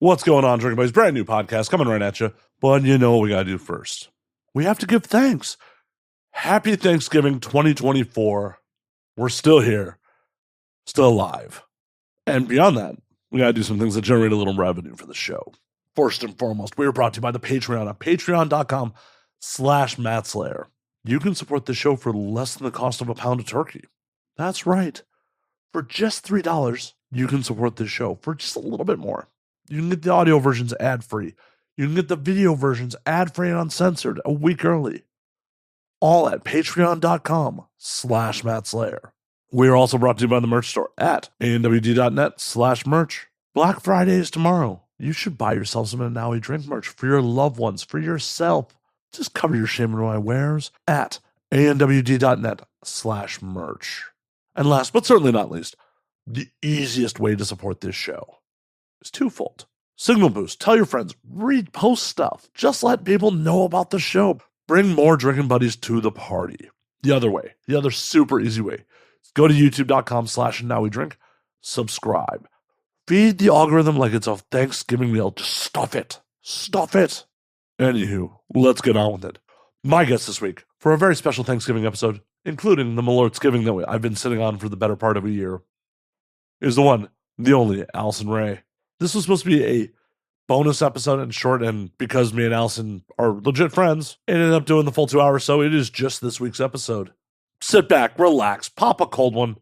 What's going on, Drinking Buddies? Brand new podcast coming right at you. But you know what we got to do first. We have to give thanks. Happy Thanksgiving 2024. We're still here, still alive. And beyond that, we got to do some things that generate a little revenue for the show. First and foremost, we are brought to you by the Patreon at patreon.com/MattSlayer. You can support the show for less than the cost of a pound of turkey. That's right. For just $3, you can support this show for just a little bit more. You can get the audio versions ad-free. You can get the video versions ad-free and uncensored a week early. All at patreon.com/MattSlayer. We are also brought to you by the merch store at anwd.net/merch. Black Friday is tomorrow. You should buy yourself some Now We Drink merch for your loved ones, for yourself. Just cover your shame in my wares at anwd.net/merch. And last but certainly not least, the easiest way to support this show is twofold. Signal boost, tell your friends, repost stuff. Just let people know about the show. Bring more drinking buddies to the party. The other way, the other super easy way, is go to youtube.com/nowwedrink, subscribe. Feed the algorithm like it's a Thanksgiving meal. Just stuff it. Stuff it. Anywho, let's get on with it. My guest this week for a very special Thanksgiving episode, including the Malortsgiving that I've been sitting on for the better part of a year, is the one, the only, Alison Ray. This was supposed to be a bonus episode and short, and because me and Alison are legit friends, it ended up doing the full 2 hours, so it is just this week's episode. Sit back, relax, pop a cold one,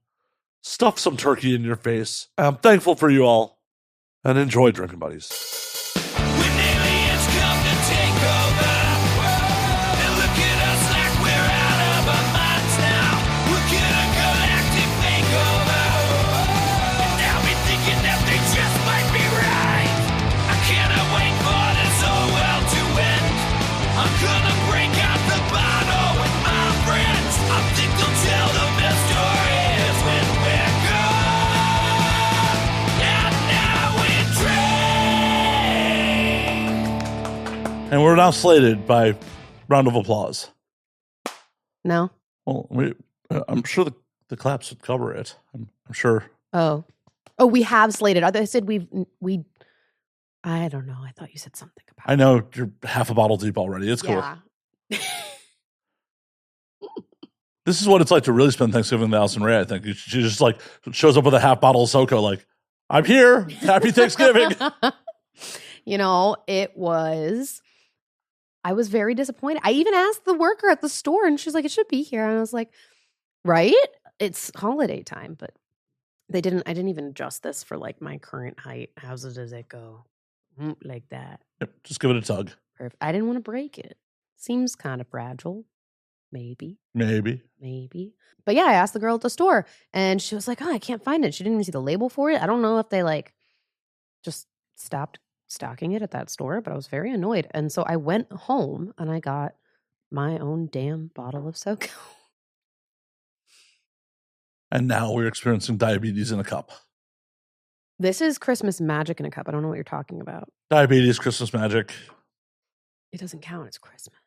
stuff some turkey in your face. I'm thankful for you all, and enjoy Drinking Buddies. And we're now slated by round of applause. No. Well, I'm sure the claps would cover it. I'm sure. Oh, we have slated. I said we. I don't know. I thought you said something about. I know you're half a bottle deep already. It's cool. Yeah. This is what it's like to really spend Thanksgiving with Alison Ray. I think she just like shows up with a half bottle of SoCo. Like, I'm here. Happy Thanksgiving. It was. I was very disappointed. I even asked the worker at the store, and she's like, "It should be here." And I was like, "Right? It's holiday time." But they didn't. I didn't even adjust this for like my current height. How does it go? Like that. Yep, just give it a tug. Perfect. I didn't want to break it. Seems kind of fragile. Maybe. But yeah, I asked the girl at the store, and she was like, "Oh, I can't find it." She didn't even see the label for it. I don't know if they like just stopped stocking it at that store, but I was very annoyed. And so I went home and I got my own damn bottle of SoCo. And now we're experiencing diabetes in a cup. This is Christmas magic in a cup. I don't know what you're talking about. Diabetes, Christmas magic. It doesn't count. It's Christmas.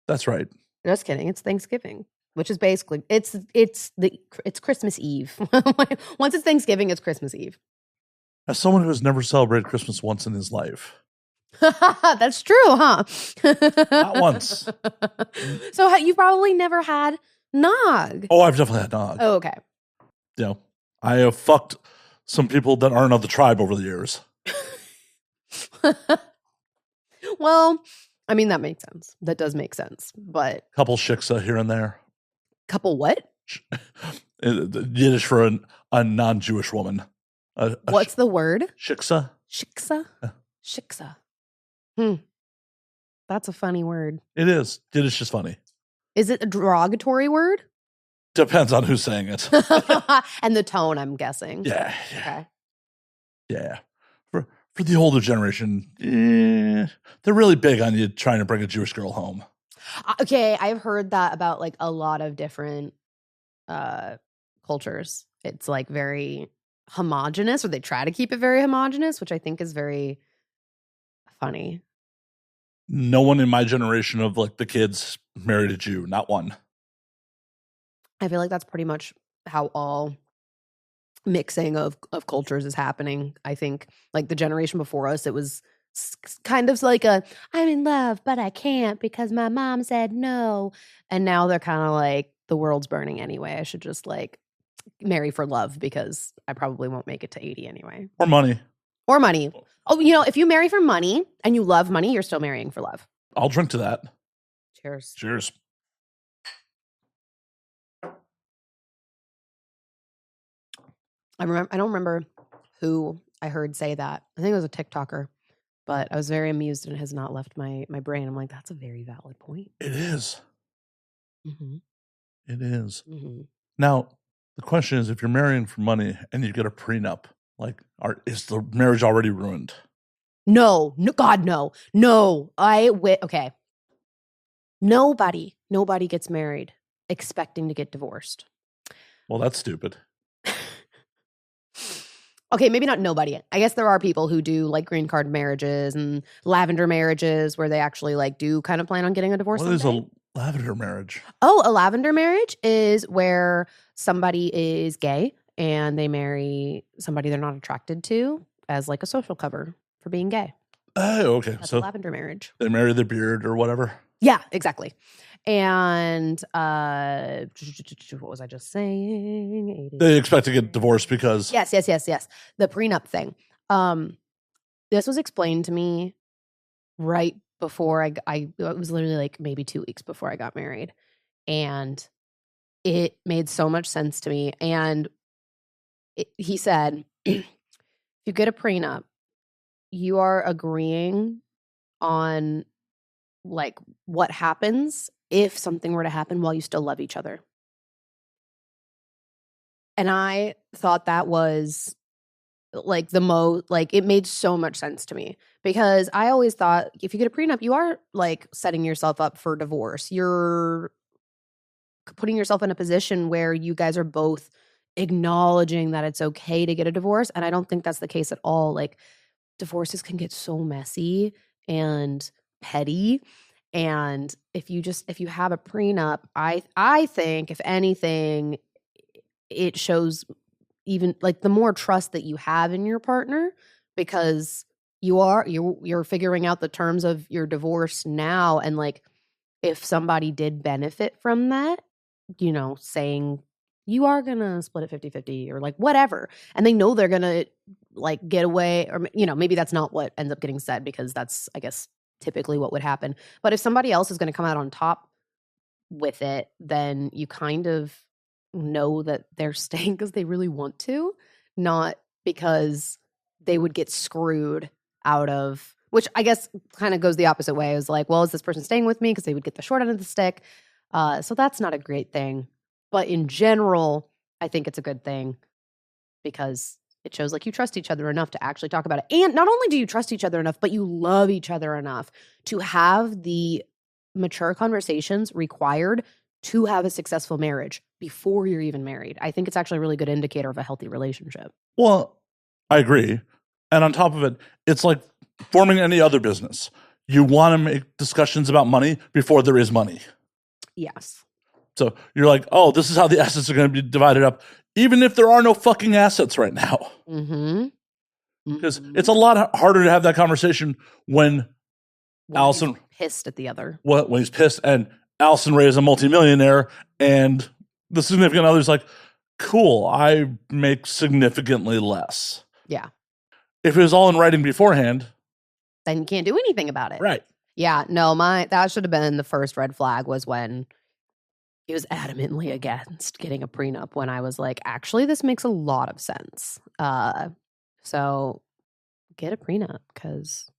That's right. Just kidding. It's Thanksgiving, which is basically it's Christmas Eve. Once it's Thanksgiving, it's Christmas Eve. As someone who has never celebrated Christmas once in his life. That's true, huh? Not once. So you probably never had nog. Oh, I've definitely had nog. Oh, okay. I have fucked some people that aren't of the tribe over the years. Well, I mean, that makes sense. That does make sense. But Couple shiksa here and there. Couple what? Yiddish for a non-Jewish woman. What's the word? Shiksa. Shiksa? Yeah. Shiksa. That's a funny word. It is. Yiddish is funny. Is it a derogatory word? Depends on who's saying it. And the tone, I'm guessing. Yeah. Okay. Yeah. For the older generation, they're really big on you trying to bring a Jewish girl home. Okay, I've heard that about like a lot of different cultures. It's like very homogenous, or they try to keep it very homogenous, which I think is very funny. No one in my generation of like the kids married a Jew, not one. I feel like that's pretty much how all mixing of cultures is happening. I think like the generation before us, it was kind of like I'm in love, but I can't because my mom said no. And now they're kind of like, the world's burning anyway. I should just like marry for love because I probably won't make it to 80 anyway. Or money. Or money. Oh, if you marry for money and you love money, you're still marrying for love. I'll drink to that. Cheers. Cheers. I don't remember who I heard say that. I think it was a TikToker, but I was very amused and it has not left my brain. I'm like, that's a very valid point. It is. Mm-hmm. It is. Mm-hmm. Now, the question is, if you're marrying for money and you get a prenup, like, is the marriage already ruined? No, God, no. Okay. Nobody gets married expecting to get divorced. Well, that's stupid. Okay, maybe not nobody. I guess there are people who do like green card marriages and lavender marriages where they actually like do kind of plan on getting a divorce. What is a lavender marriage? Oh, a lavender marriage is where somebody is gay and they marry somebody they're not attracted to as like a social cover for being gay. Oh, okay. That's so a lavender marriage. They marry their beard or whatever. Yeah, exactly. And what was I just saying? They expect to get divorced because... Yes. The prenup thing. This was explained to me right before it was literally like maybe 2 weeks before I got married. And it made so much sense to me. And he said, if you get a prenup, you are agreeing on like what happens if something were to happen while you still love each other. And I thought that was like it made so much sense to me because I always thought if you get a prenup, you are like setting yourself up for divorce. You're putting yourself in a position where you guys are both acknowledging that it's okay to get a divorce. And I don't think that's the case at all. Like divorces can get so messy and petty. And if you have a prenup, I think if anything, it shows even like the more trust that you have in your partner because you're figuring out the terms of your divorce now. And like, if somebody did benefit from that, saying you are going to split it 50-50 or like whatever, and they know they're going to like get away or, maybe that's not what ends up getting said because that's, I guess, typically what would happen. But if somebody else is going to come out on top with it, then you kind of know that they're staying because they really want to, not because they would get screwed out of, which I guess kind of goes the opposite way. It was like, well, is this person staying with me because they would get the short end of the stick? So that's not a great thing. But in general, I think it's a good thing because it shows like you trust each other enough to actually talk about it. And not only do you trust each other enough, but you love each other enough to have the mature conversations required to have a successful marriage before you're even married. I think it's actually a really good indicator of a healthy relationship. Well, I agree. And on top of it, it's like forming any other business. You want to make discussions about money before there is money. Yes. So you're like, oh, this is how the assets are going to be divided up, even if there are no fucking assets right now. Mm-hmm. Because it's a lot harder to have that conversation when Alison pissed at the other. When he's pissed and Alison Ray is a multimillionaire and the significant other's like, cool, I make significantly less. Yeah. If it was all in writing beforehand, then you can't do anything about it. Right. Yeah. No, that should have been the first red flag was when he was adamantly against getting a prenup when I was like, actually, this makes a lot of sense. So get a prenup because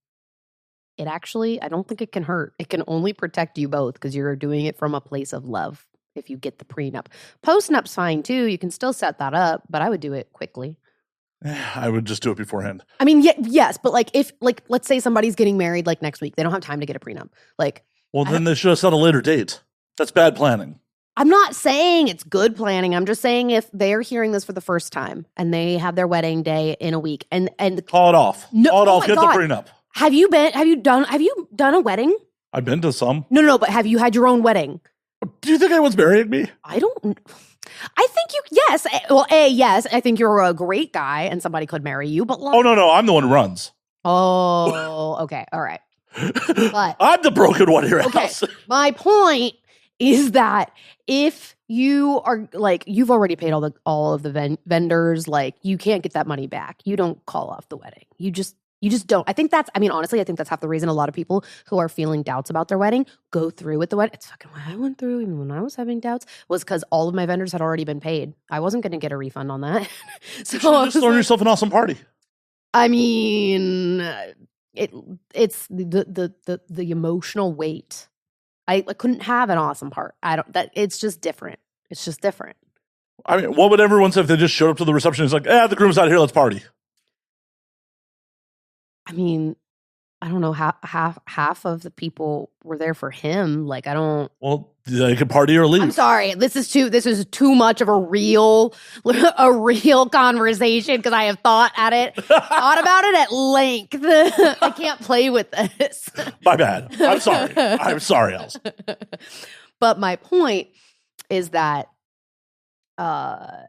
it actually, I don't think it can hurt. It can only protect you both because you're doing it from a place of love if you get the prenup. Postnup's fine too. You can still set that up, but I would do it quickly. I would just do it beforehand. I mean, yes, but like if, like, let's say somebody's getting married like next week, they don't have time to get a prenup. Like, well, then they should have set a later date. That's bad planning. I'm not saying it's good planning. I'm just saying if they're hearing this for the first time and they have their wedding day in a week and call it off. No, call it off. Get God. the prenup. Have you done a wedding? I've been to some. No, but have you had your own wedding? Do you think anyone's marrying me? I don't. I think yes. Well, yes, I think you're a great guy and somebody could marry you, but oh, no, I'm the one who runs. Oh, okay. All right. But I'm the broken one here, okay. Alison. My point is that if you are like, you've already paid all of the vendors, like you can't get that money back. You don't call off the wedding. You just don't. Honestly, I think that's half the reason a lot of people who are feeling doubts about their wedding go through with the wedding. It's fucking what I went through even when I was having doubts was because all of my vendors had already been paid. I wasn't going to get a refund on that. So you just throw yourself an awesome party. I mean, it's the emotional weight. I couldn't have an awesome part. It's just different. It's just different. I mean, what would everyone say if they just showed up to the reception? It's like, the groom's out here. Let's party. I mean, I don't know. Half of the people were there for him. Like, I don't. Well, they could party or leave. I'm sorry. This is too much of a real conversation because I have thought about it at length. I can't play with this. My bad. I'm sorry. I'm sorry, Elsa. But my point is that I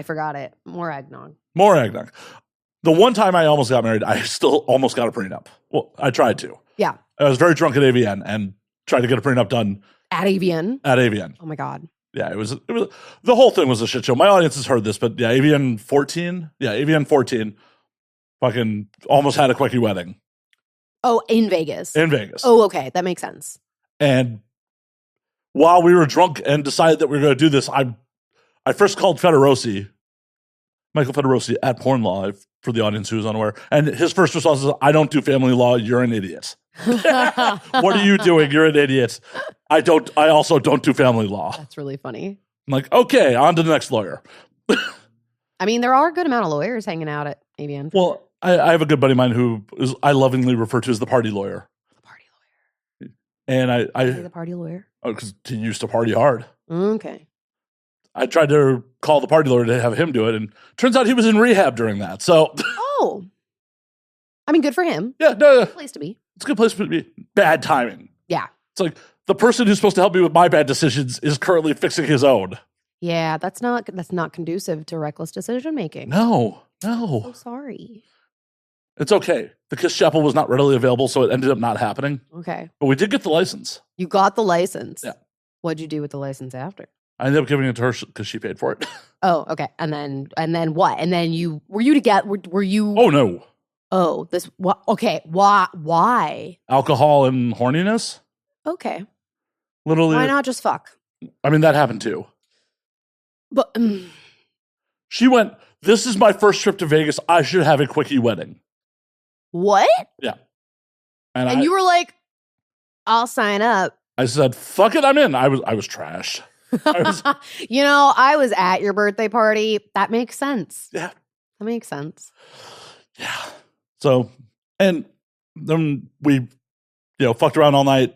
forgot it. More eggnog. The one time I almost got married, I still almost got a prenup. Well, I tried to. Yeah. I was very drunk at AVN and tried to get a prenup done. At AVN? At AVN. Oh, my God. Yeah, it was the whole thing was a shit show. My audience has heard this, but yeah, AVN 14. Yeah, AVN 14 fucking almost had a quickie wedding. Oh, in Vegas. Oh, okay. That makes sense. And while we were drunk and decided that we were going to do this, I first called Michael Federosi at Porn Law, for the audience who is unaware. And his first response is, I don't do family law. You're an idiot. What are you doing? You're an idiot. I also don't do family law. That's really funny. I'm like, okay, on to the next lawyer. I mean, there are a good amount of lawyers hanging out at AVN. Well, I have a good buddy of mine who I lovingly refer to as the party lawyer. The party lawyer. And the party lawyer? Oh, because he used to party hard. Okay. I tried to call the party lawyer to have him do it, and turns out he was in rehab during that. So, oh, I mean, good for him. Yeah, good place to be. It's a good place to be. Bad timing. Yeah, it's like the person who's supposed to help me with my bad decisions is currently fixing his own. Yeah, that's not conducive to reckless decision making. No. So sorry. It's okay. The Kiss Chapel was not readily available, so it ended up not happening. Okay, but we did get the license. You got the license. Yeah. What'd you do with the license after? I ended up giving it to her because she paid for it. Oh, okay. And then what? And then were you together? Were you? Oh no. Oh, this what? Okay. Why? Alcohol and horniness. Okay. Literally. Why not just fuck? I mean, that happened too. But she went, this is my first trip to Vegas. I should have a quickie wedding. What? Yeah. And you were like, I'll sign up. I said, fuck it, I'm in. I was trash. I was at your birthday party. That makes sense. Yeah. That makes sense. Yeah. So, and then we, fucked around all night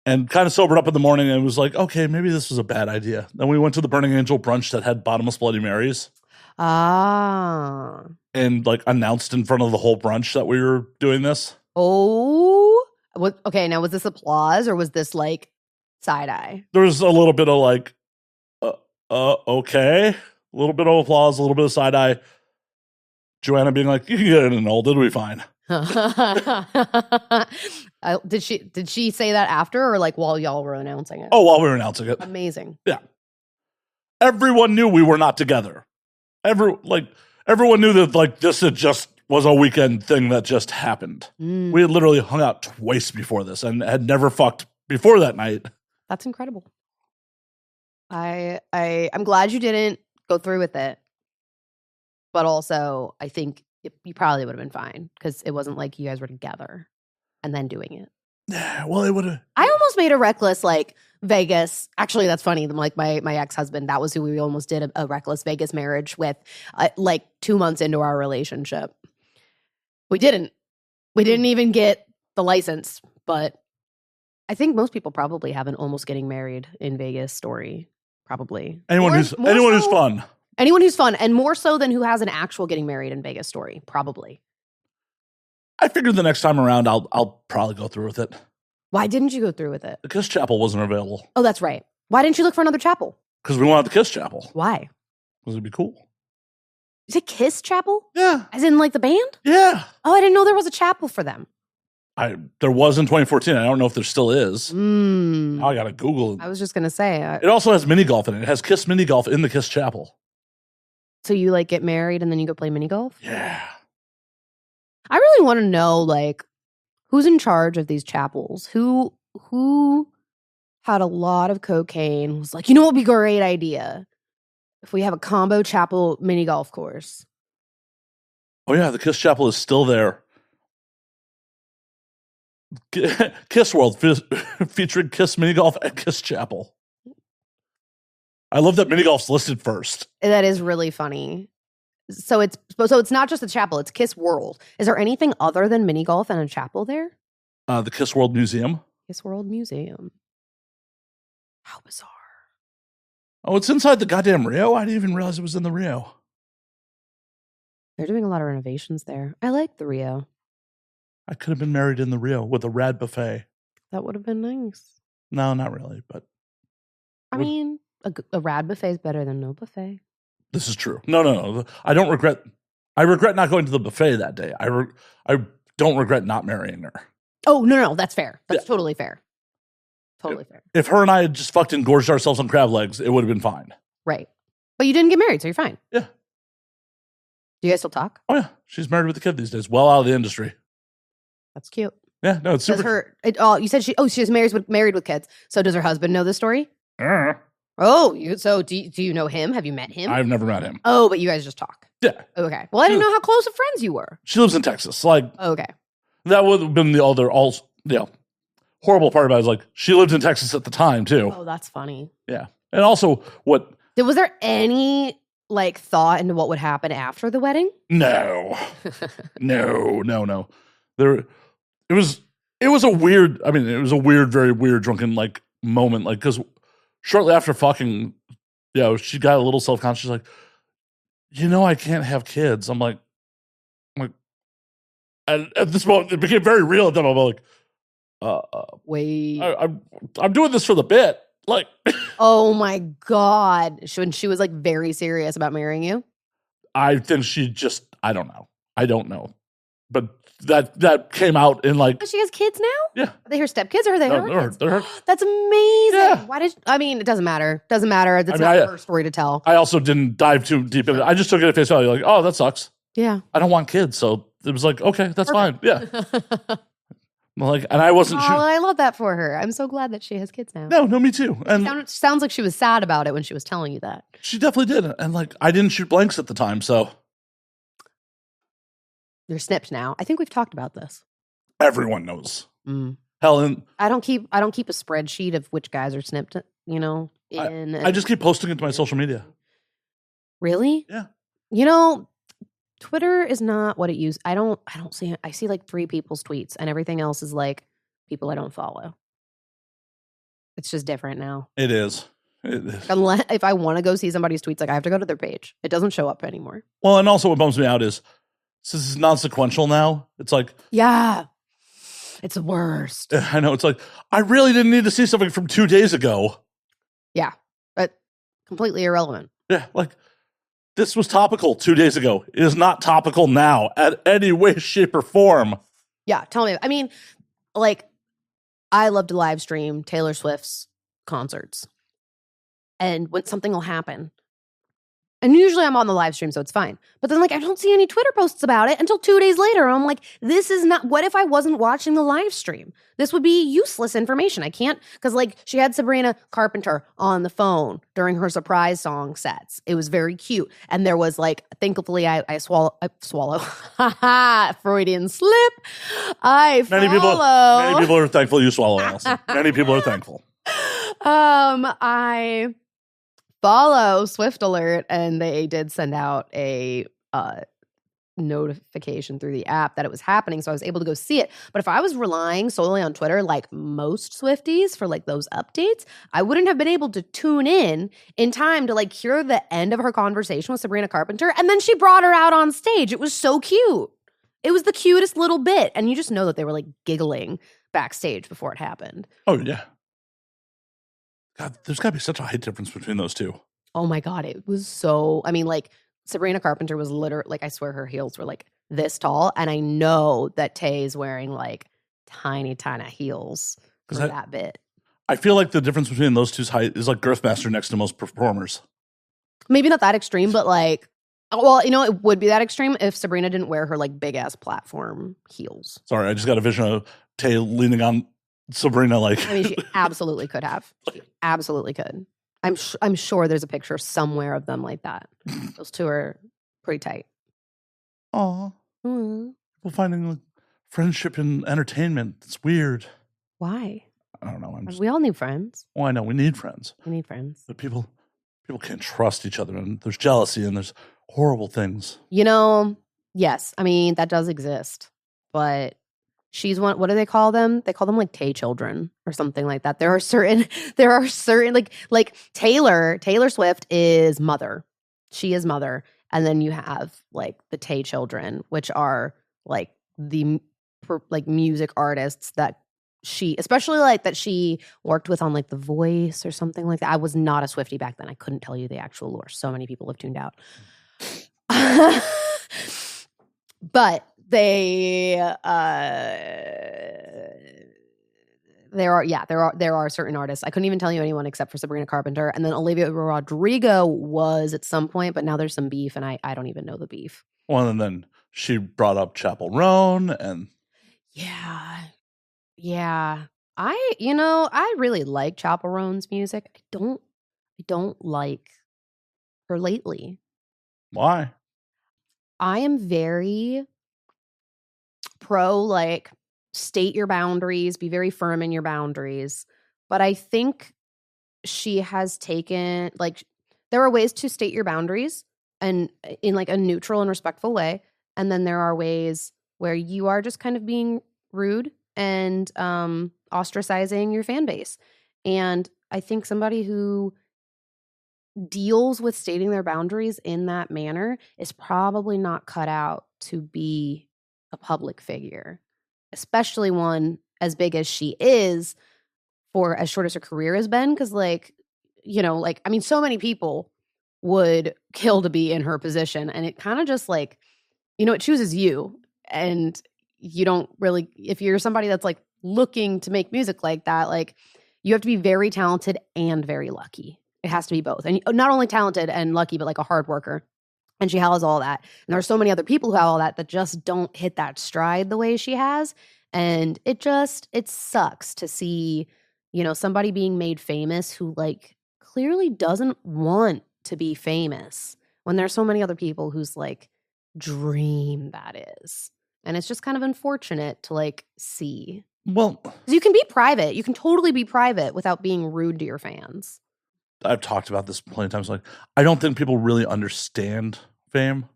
and kind of sobered up in the morning and was like, okay, maybe this was a bad idea. Then we went to the Burning Angel brunch that had bottomless Bloody Marys. Ah. And announced in front of the whole brunch that we were doing this. Oh. What? Okay, now was this applause or was this side eye? There was a little bit of okay. A little bit of applause, a little bit of side eye. Joanna being like, you can get it in old, it'll be fine. Did she say that after or while y'all were announcing it? Oh, while we were announcing it. Amazing. Yeah. Everyone knew we were not together. Everyone knew that this had just was a weekend thing that just happened. We had literally hung out twice before this and had never fucked before that night. That's incredible. I'm glad you didn't go through with it. But also, I think you probably would have been fine because it wasn't like you guys were together and then doing it. Yeah, well, it would have. I almost made a reckless Vegas. Actually, that's funny. My ex-husband, that was who we almost did a reckless Vegas marriage with 2 months into our relationship. We didn't even get the license, but I think most people probably have an almost getting married in Vegas story. Probably. Anyone who's fun. Anyone who's fun, and more so than who has an actual getting married in Vegas story. Probably. I figured the next time around I'll probably go through with it. Why didn't you go through with it? Because chapel wasn't available. Oh, that's right. Why didn't you look for another chapel? Because we wanted the Kiss Chapel. Why? Because it'd be cool. Is it Kiss Chapel? Yeah. As in like the band? Yeah. Oh, I didn't know there was a chapel for them. There was in 2014. I don't know if there still is. Mm. Now I got to Google it. I was just going to say. It also has mini golf in it. It has Kiss mini golf in the Kiss Chapel. So you like get married and then you go play mini golf? Yeah. I really want to know like who's in charge of these chapels? Who had a lot of cocaine, was like, you know what would be a great idea? If we have a combo chapel mini golf course. Oh yeah, the Kiss Chapel is still there. Kiss World featuring Kiss Mini Golf and Kiss Chapel. I love that mini golf's listed first. That is really funny. So it's not just a chapel, it's Kiss World. Is there anything other than mini golf and a chapel there? The Kiss World Museum. Kiss World Museum. How bizarre. Oh, it's inside the goddamn Rio? I didn't even realize it was in the Rio. They're doing a lot of renovations there. I like the Rio. I could have been married in the Rio with a rad buffet. That would have been nice. No, not really, but... I mean, a rad buffet is better than no buffet. This is true. No. I don't regret... I regret not going to the buffet that day. I don't regret not marrying her. Oh, no, that's fair. That's totally fair. Totally fair. If her and I had just fucked and gorged ourselves on crab legs, it would have been fine. Right. But you didn't get married, so you're fine. Yeah. Do you guys still talk? Oh, yeah. She's married with a kid these days. Well out of the industry. That's cute. Yeah, no, it's super. You said she was married with kids. So does her husband know this story? Oh, do you know him? Have you met him? I've never met him. Oh, but you guys just talk. Yeah. Okay. Well, I didn't know how close of friends you were. She lives in Texas. Like, okay. That would have been the other horrible part about it is like she lived in Texas at the time too. Oh, that's funny. Yeah. And also was there any like thought into what would happen after the wedding? No. No. It was a weird, very weird drunken like moment. Like, cause shortly after fucking, she got a little self-conscious, like, I can't have kids. I'm like, and at this moment, it became very real. At that moment, I'm like, wait, I'm doing this for the bit. Like, oh my God. When she was like very serious about marrying you? I think I don't know. But that came out in like. But she has kids now? Yeah. Are they her stepkids or are they her? They're her. That's amazing. Yeah. It doesn't matter. Doesn't matter. That's not her story to tell. I also didn't dive too deep in it. I just took it at face value. Like, oh, that sucks. Yeah. I don't want kids. So it was like, okay, that's fine. Yeah. Like, and I wasn't sure. I love that for her. I'm so glad that she has kids now. No, me too. And sounds like she was sad about it when she was telling you that. She definitely did. And like, I didn't shoot blanks at the time, so. You're snipped now. I think we've talked about this. Everyone knows. Mm. Helen. I don't keep a spreadsheet of which guys are snipped, I just keep posting it to my social media. Really? Yeah. Twitter is not what it used. I don't see it. I see like 3 people's tweets and everything else is like people I don't follow. It's just different now. It is. Unless if I want to go see somebody's tweets, like I have to go to their page. It doesn't show up anymore. Well, and also what bums me out is since it's non-sequential now, it's like. Yeah. It's the worst. I know. It's like, I really didn't need to see something from 2 days ago. Yeah. But completely irrelevant. Yeah. Like, this was topical 2 days ago. It is not topical now at any way, shape, or form. Yeah. Tell me. I mean, like, I love to live stream Taylor Swift's concerts. And when something will happen, and usually I'm on the live stream, so it's fine. But then, like, I don't see any Twitter posts about it until 2 days later. I'm like, this is not, what if I wasn't watching the live stream? This would be useless information. I can't, because, like, she had Sabrina Carpenter on the phone during her surprise song sets. It was very cute. And there was, like, thankfully, I swallow. Freudian slip. Many people are thankful you swallow, Alison. Many people are thankful. I follow Swift Alert, and they did send out a notification through the app that it was happening, so I was able to go see it. But if I was relying solely on Twitter, like most Swifties, for like those updates, I wouldn't have been able to tune in time to like hear the end of her conversation with Sabrina Carpenter, and then she brought her out on stage. It was so cute. It was the cutest little bit, and you just know that they were like giggling backstage before it happened. Oh, yeah. God, there's got to be such a height difference between those two. Oh my God, it was so, I mean, like Sabrina Carpenter was literally, like, I swear her heels were like this tall. And I know that Tay's wearing like tiny heels for that bit. I feel like the difference between those two's height is like Girthmaster next to most performers. Maybe not that extreme, but like, well, you know, it would be that extreme if Sabrina didn't wear her like big ass platform heels. Sorry, I just got a vision of Tay leaning on Sabrina like. I mean, she absolutely could have. She absolutely could. I'm sure there's a picture somewhere of them like that. Those two are pretty tight. Aw. People finding like, friendship in entertainment. It's weird. Why? I don't know. We all need friends. Oh, I know. We need friends. We need friends. But people can't trust each other, and there's jealousy, and there's horrible things. You know, yes. I mean, that does exist. But she's one, what do they call them? They call them like Tay children or something like that. There are certain like Taylor Swift is mother. She is mother. And then you have like the Tay children, which are like the like music artists that she, especially like that she worked with on like The Voice or something like that. I was not a Swiftie back then. I couldn't tell you the actual lore. So many people have tuned out. But there are certain artists. I couldn't even tell you anyone except for Sabrina Carpenter. And then Olivia Rodrigo was at some point, but now there's some beef, and I don't even know the beef. Well, and then she brought up Chappell Roan, and yeah. I really like Chappell Roan's music. I don't like her lately. Why? I am very pro, like, state your boundaries, be very firm in your boundaries. But I think she has taken, like, there are ways to state your boundaries and in like a neutral and respectful way. And then there are ways where you are just kind of being rude and ostracizing your fan base. And I think somebody who deals with stating their boundaries in that manner is probably not cut out to be a public figure, especially one as big as she is for as short as her career has been. Because, like, you know, like, I mean, so many people would kill to be in her position. And it kind of just like, you know, it chooses you. And you don't really, if you're somebody that's like looking to make music like that, like, you have to be very talented and very lucky. It has to be both. And not only talented and lucky, but like a hard worker. And she has all that. And there are so many other people who have all that just don't hit that stride the way she has. And it sucks to see, you know, somebody being made famous who like clearly doesn't want to be famous when there's so many other people whose like dream that is. And it's just kind of unfortunate to like see. Well, you can be private. You can totally be private without being rude to your fans. I've talked about this plenty of times. Like, I don't think people really understand fame.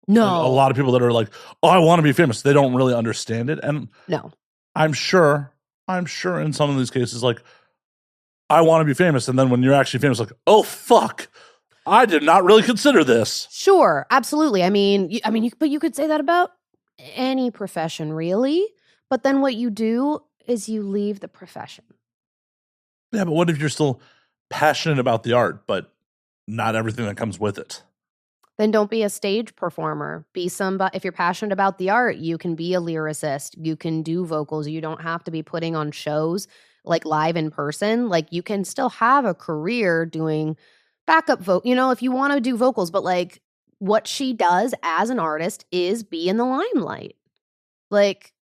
No. Like, a lot of people that are like, oh, I want to be famous, they don't really understand it. And no, I'm sure in some of these cases, like, I want to be famous. And then when you're actually famous, like, oh, fuck, I did not really consider this. Sure. Absolutely. But you could say that about any profession, really. But then what you do is you leave the profession. Yeah, but what if you're still passionate about the art, but not everything that comes with it? Then don't be a stage performer. Be somebody. If you're passionate about the art, you can be a lyricist. You can do vocals. You don't have to be putting on shows like live in person. Like, you can still have a career doing backup you know, if you want to do vocals. But like, what she does as an artist is be in the limelight. Like,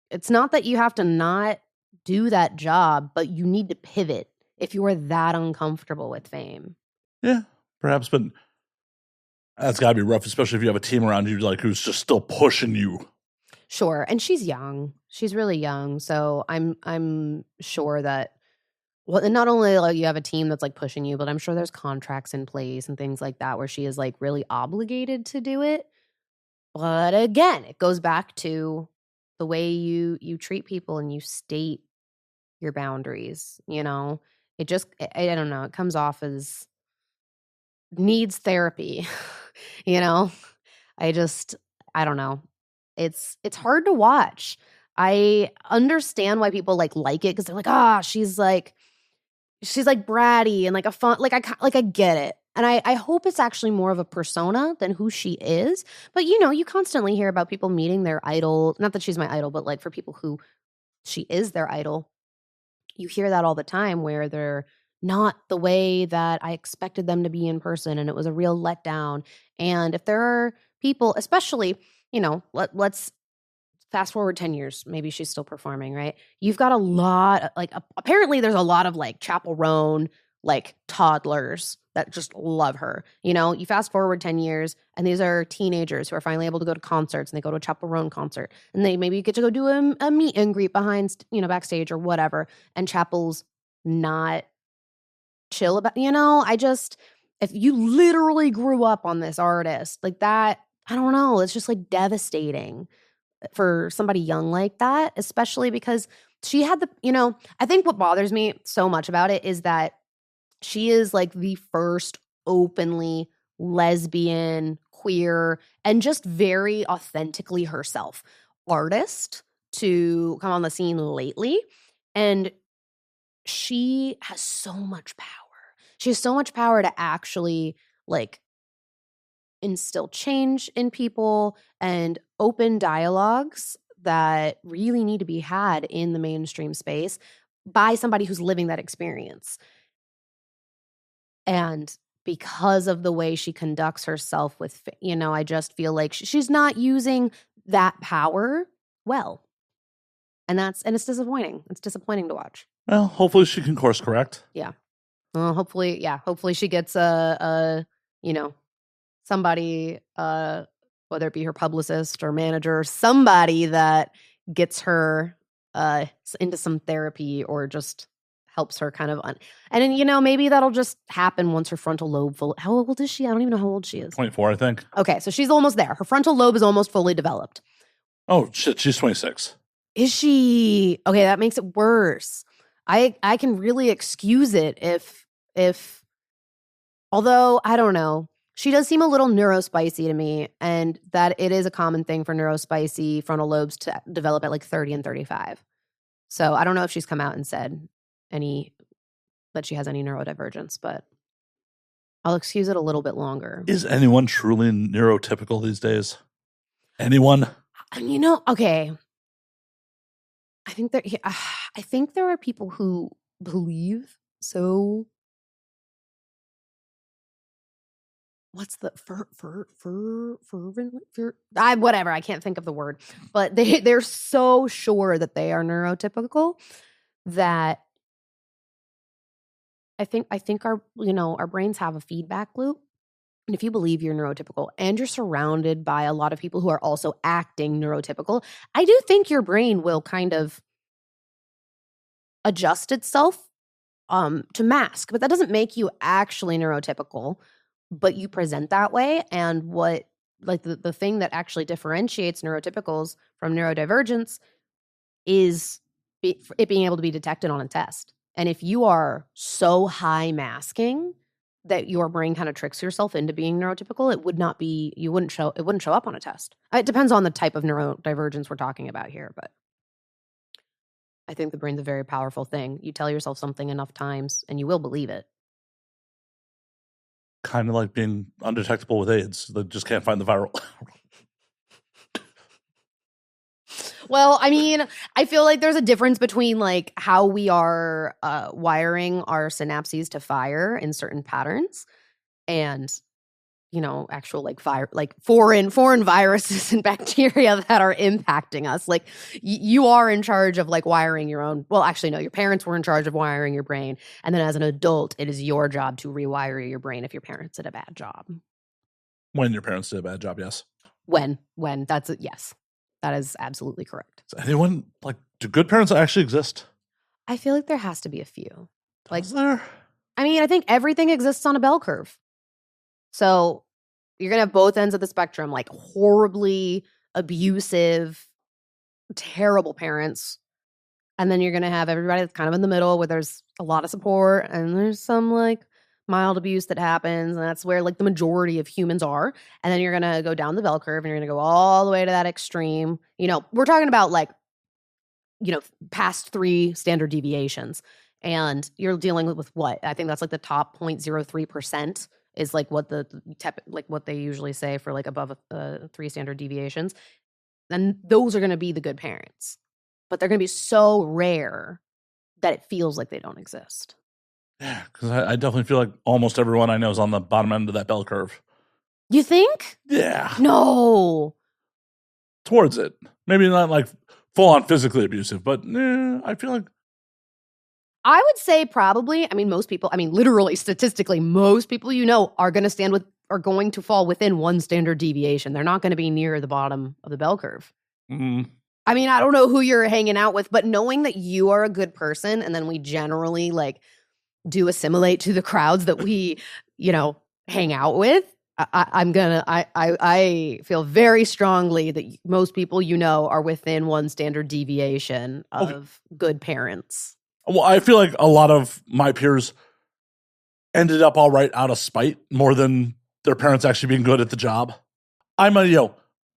it's not that you have to not do that job, but you need to pivot if you are that uncomfortable with fame. Yeah, perhaps, but that's got to be rough, especially if you have a team around you like who's just still pushing you. Sure, and she's young. She's really young, so I'm sure that, well, and not only like you have a team that's like pushing you, but I'm sure there's contracts in place and things like that where she is like really obligated to do it. But again, it goes back to the way you treat people and you state your boundaries, you know? It just, I don't know, it comes off as needs therapy, you know? I don't know. It's hard to watch. I understand why people like it because they're like, she's like, she's like bratty and like a fun, like I get it. And I hope it's actually more of a persona than who she is. But you constantly hear about people meeting their idol. Not that she's my idol, but like for people who she is their idol, you hear that all the time where they're not the way that I expected them to be in person, and it was a real letdown. And if there are people, especially, let's fast forward 10 years, maybe she's still performing, right? You've got a lot, like, apparently there's a lot of like Chapel Roan, like toddlers that just love her. You fast forward 10 years and these are teenagers who are finally able to go to concerts, and they go to a Chapel Roan concert and they maybe get to go do a meet and greet behind, backstage or whatever. And Chapel's not chill about, if you literally grew up on this artist like that, I don't know, it's just like devastating for somebody young like that, especially because she had I think what bothers me so much about it is that she is like the first openly lesbian, queer, and just very authentically herself artist to come on the scene lately. And she has so much power. She has so much power to actually like instill change in people and open dialogues that really need to be had in the mainstream space by somebody who's living that experience. And because of the way she conducts herself with, I just feel like she's not using that power well. And it's disappointing. It's disappointing to watch. Well, hopefully she can course correct. Yeah. Well, hopefully she gets somebody, whether it be her publicist or manager, somebody that gets her into some therapy or just helps her kind of and then maybe that'll just happen once her frontal lobe how old is she? I don't even know how old she is. 24, I think. Okay, so she's almost there. Her frontal lobe is almost fully developed. Oh shit, she's 26. Is she? Okay, that makes it worse. I can really excuse it if although I don't know, she does seem a little neurospicy to me, and that it is a common thing for neurospicy frontal lobes to develop at like 30 and 35. So I don't know if she's come out and said that she has any neurodivergence, but I'll excuse it a little bit longer. Is anyone truly neurotypical these days? Anyone? Okay. I think there are people who believe so. What's the whatever, I can't think of the word, but they're so sure that they are neurotypical that I think our brains have a feedback loop. And if you believe you're neurotypical and you're surrounded by a lot of people who are also acting neurotypical, I do think your brain will kind of adjust itself to mask. But that doesn't make you actually neurotypical, but you present that way. And what, like, the thing that actually differentiates neurotypicals from neurodivergence is it being able to be detected on a test. And if you are so high masking that your brain kind of tricks yourself into being neurotypical, it wouldn't show up on a test. It depends on the type of neurodivergence we're talking about here, but I think the brain's a very powerful thing. You tell yourself something enough times and you will believe it. Kind of like being undetectable with AIDS. They just can't find the viral. Well, I mean, I feel like there's a difference between like how we are wiring our synapses to fire in certain patterns and, actual like foreign viruses and bacteria that are impacting us. Like you are in charge of like wiring your own. Well, actually, no, your parents were in charge of wiring your brain. And then as an adult, it is your job to rewire your brain if your parents did a bad job. When your parents did a bad job, yes. When that's it, yes. That is absolutely correct. Does anyone, like, do good parents actually exist? I feel like there has to be a few. Is there? I mean, I think everything exists on a bell curve. So you're going to have both ends of the spectrum, like horribly abusive, terrible parents. And then you're going to have everybody that's kind of in the middle where there's a lot of support and there's some like mild abuse that happens. And that's where like the majority of humans are. And then you're going to go down the bell curve and you're going to go all the way to that extreme. We're talking about like, past 3 standard deviations. And you're dealing with what? I think that's like the top 0.03% is like what what they usually say for like above 3 standard deviations. And those are going to be the good parents. But they're going to be so rare that it feels like they don't exist. Yeah, because I definitely feel like almost everyone I know is on the bottom end of that bell curve. You think? Yeah. No. Towards it. Maybe not like full on physically abusive, but I feel like. I would say probably, literally statistically, most people are going to fall within 1 standard deviation. They're not going to be near the bottom of the bell curve. Mm-hmm. I mean, I don't know who you're hanging out with, but knowing that you are a good person, and then we generally like do assimilate to the crowds that we, hang out with. I feel very strongly that most people are within 1 standard deviation of good parents. Well, I feel like a lot of my peers ended up all right out of spite more than their parents actually being good at the job. I'm a,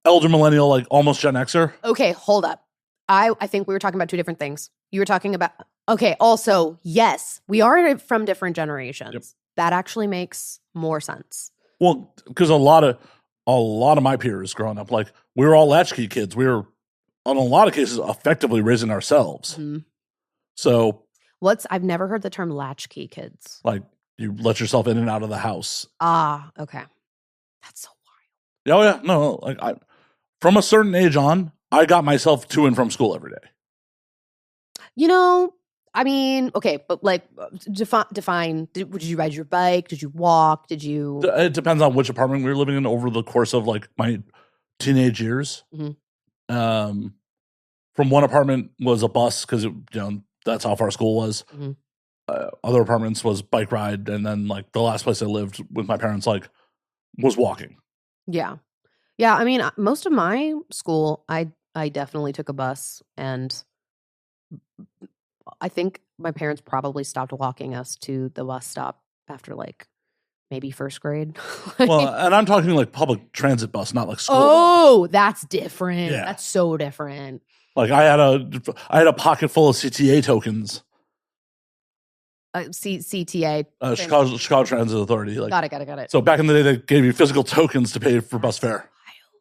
elder millennial, like almost Gen Xer. Okay, hold up. I think we were talking about 2 different things. You were talking about, okay, also, yes, we are from different generations. Yep. That actually makes more sense. Well, because a lot of my peers growing up, like we were all latchkey kids. We were, in a lot of cases, effectively raising ourselves. Mm-hmm. So I've never heard the term latchkey kids. Like you let yourself in and out of the house. Ah, okay. That's so wild. Oh yeah, no, like from a certain age on, I got myself to and from school every day. Okay, but like define, did you ride your bike? Did you walk? Did you? It depends on which apartment we were living in over the course of like my teenage years. Mm-hmm. From one apartment was a bus because that's how far school was. Mm-hmm. Other apartments was bike ride, and then like the last place I lived with my parents like was walking. Yeah. Yeah, I mean, most of my school, I definitely took a bus, and I think my parents probably stopped walking us to the bus stop after like maybe 1st grade. Well, and I'm talking like public transit bus, not like school. Oh, that's different. Yeah. That's so different. Like I had a pocket full of CTA tokens. CTA. Chicago Transit Authority. Like, got it. So back in the day, they gave you physical tokens to pay for bus fare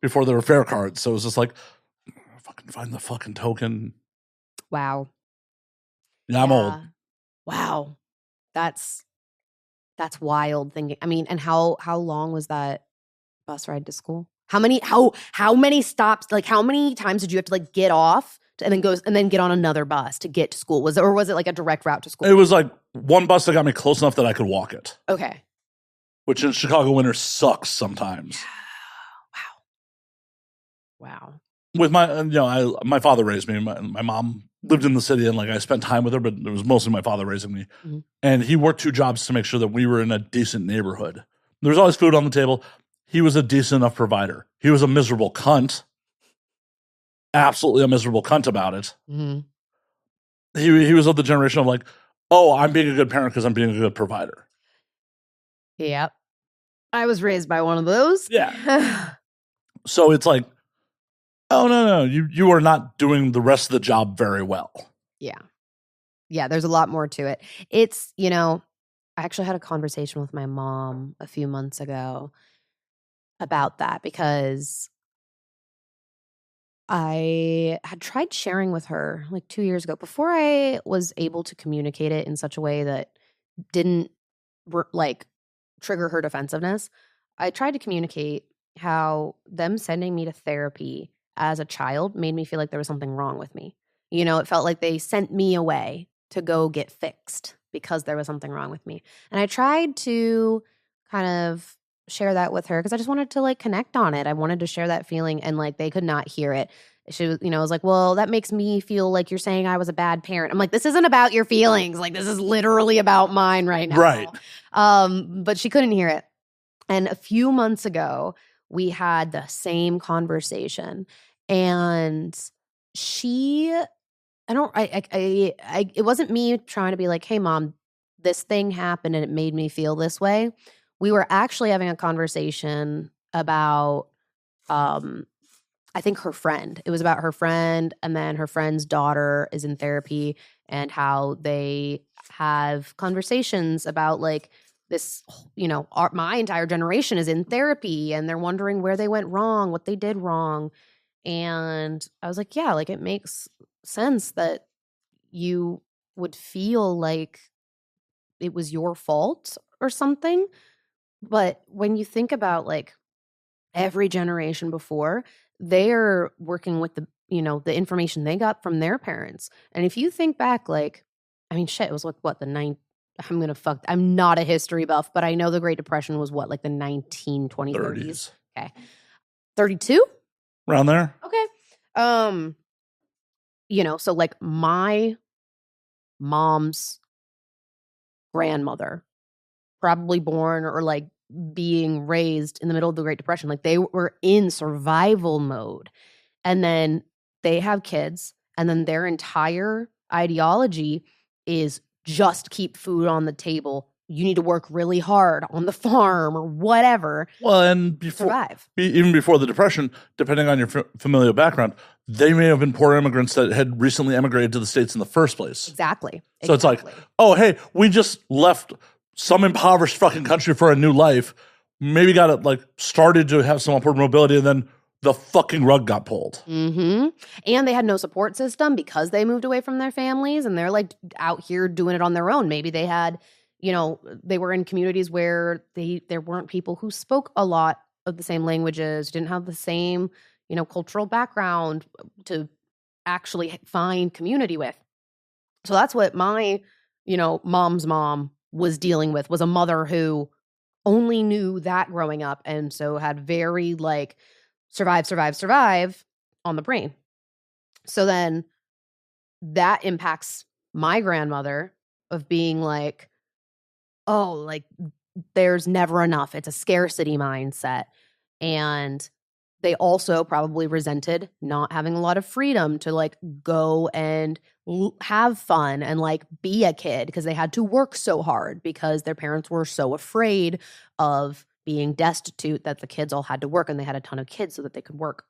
before there were fare cards. So it was just like, fucking find the fucking token. Wow. Yeah, I'm old. Wow. That's wild thinking. I mean, and how long was that bus ride to school? How many stops, like how many times did you have to like get off and then get on another bus to get to school? Was it like a direct route to school? It was like one bus that got me close enough that I could walk it. Okay. Which in Chicago winter sucks sometimes. Wow. With my father raised me. My mom lived in the city, and like I spent time with her, but it was mostly my father raising me. Mm-hmm. And he worked 2 jobs to make sure that we were in a decent neighborhood. There was always food on the table. He was a decent enough provider. He was a miserable cunt. Absolutely a miserable cunt about it. Mm-hmm. He was of the generation of like, oh, I'm being a good parent because I'm being a good provider. Yep. I was raised by one of those. Yeah. So it's like, oh, no, you are not doing the rest of the job very well. Yeah. Yeah, there's a lot more to it. It's, I actually had a conversation with my mom a few months ago about that because I had tried sharing with her like 2 years ago before I was able to communicate it in such a way that didn't like trigger her defensiveness. I tried to communicate how them sending me to therapy as a child made me feel like there was something wrong with me. It felt like they sent me away to go get fixed because there was something wrong with me. And I tried to kind of share that with her because I just wanted to like connect on it. I wanted to share that feeling, and like they could not hear it. She was, was like, well, that makes me feel like you're saying I was a bad parent. I'm like, this isn't about your feelings. Like, this is literally about mine right now. Right. But she couldn't hear it. And a few months ago, we had the same conversation, and it wasn't me trying to be like, hey mom, this thing happened and it made me feel this way. We were actually having a conversation about I think her friend. It was about her friend, and then her friend's daughter is in therapy, and how they have conversations about like this, my entire generation is in therapy and they're wondering where they went wrong, what they did wrong. And I was like, yeah, like it makes sense that you would feel like it was your fault or something. But when you think about like every generation before, they're working with the information they got from their parents. And if you think back, like, I mean, shit, it was like what I'm not a history buff, but I know the Great Depression was what, like the 1920s, 30s. Okay. 32? Around there. Okay. So like my mom's grandmother, probably born or like being raised in the middle of the Great Depression, like they were in survival mode. And then they have kids, and then their entire ideology is just keep food on the table. You need to work really hard on the farm or whatever. Well, and even before the Depression, depending on your familial background, they may have been poor immigrants that had recently emigrated to the States in the first place. Exactly. So it's like, oh, hey, we just left some impoverished fucking country for a new life. Maybe got it like started to have some upward mobility, and then the fucking rug got pulled. Mm-hmm. And they had no support system because they moved away from their families, and they're like out here doing it on their own. Maybe they had, they were in communities where there weren't people who spoke a lot of the same languages, didn't have the same, cultural background to actually find community with. So that's what my, mom's mom was dealing with, was a mother who only knew that growing up, and so had very like survive on the brain. So then that impacts my grandmother of being like, oh, like there's never enough. It's a scarcity mindset. And they also probably resented not having a lot of freedom to like go and have fun and like be a kid, because they had to work so hard because their parents were so afraid of being destitute that the kids all had to work, and they had a ton of kids so that they could work.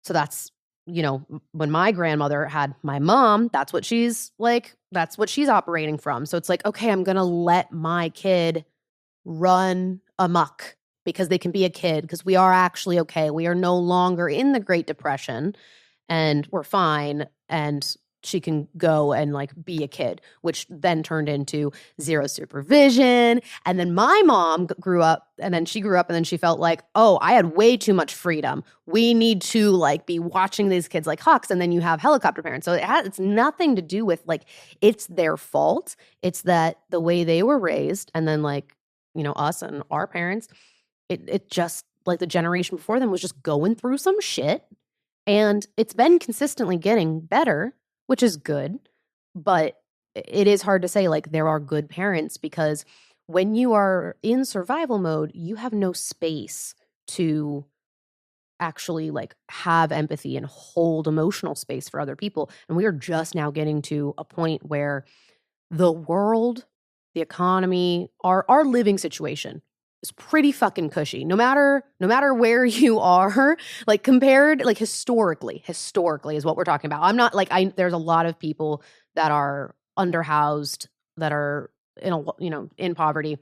So that's, when my grandmother had my mom, that's what she's operating from. So it's like, okay, I'm going to let my kid run amok because they can be a kid, because we are actually okay. We are no longer in the Great Depression and we're fine. And she can go and like be a kid, which then turned into zero supervision. And then my mom grew up, and then she felt like, oh, I had way too much freedom. We need to like be watching these kids like hawks. And then you have helicopter parents. So it's nothing to do with like, it's their fault. It's that the way they were raised. And then like, us and our parents, it just like the generation before them was just going through some shit. And it's been consistently getting better, which is good, but it is hard to say like there are good parents, because when you are in survival mode, you have no space to actually like have empathy and hold emotional space for other people. And we are just now getting to a point where the world, the economy, our living situation is pretty fucking cushy. No matter where you are, like compared, like historically is what we're talking about. I'm not like, there's a lot of people that are underhoused, that are in poverty,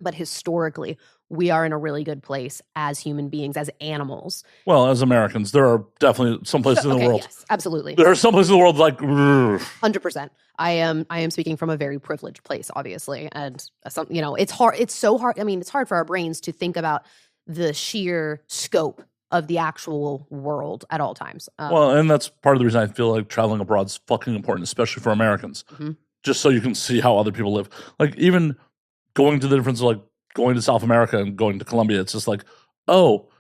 but historically we are in a really good place as human beings, as animals. Well, as Americans, there are definitely some places in the world. Yes, absolutely. There are some places in the world like 100%. I am speaking from a very privileged place, obviously, and it's hard. It's so hard. I mean, it's hard for our brains to think about the sheer scope of the actual world at all times. Well, and that's part of the reason I feel like traveling abroad is fucking important, especially for Americans. Mm-hmm. Just so you can see how other people live. Like even going to the difference of like going to South America and going to Colombia, it's just like, oh,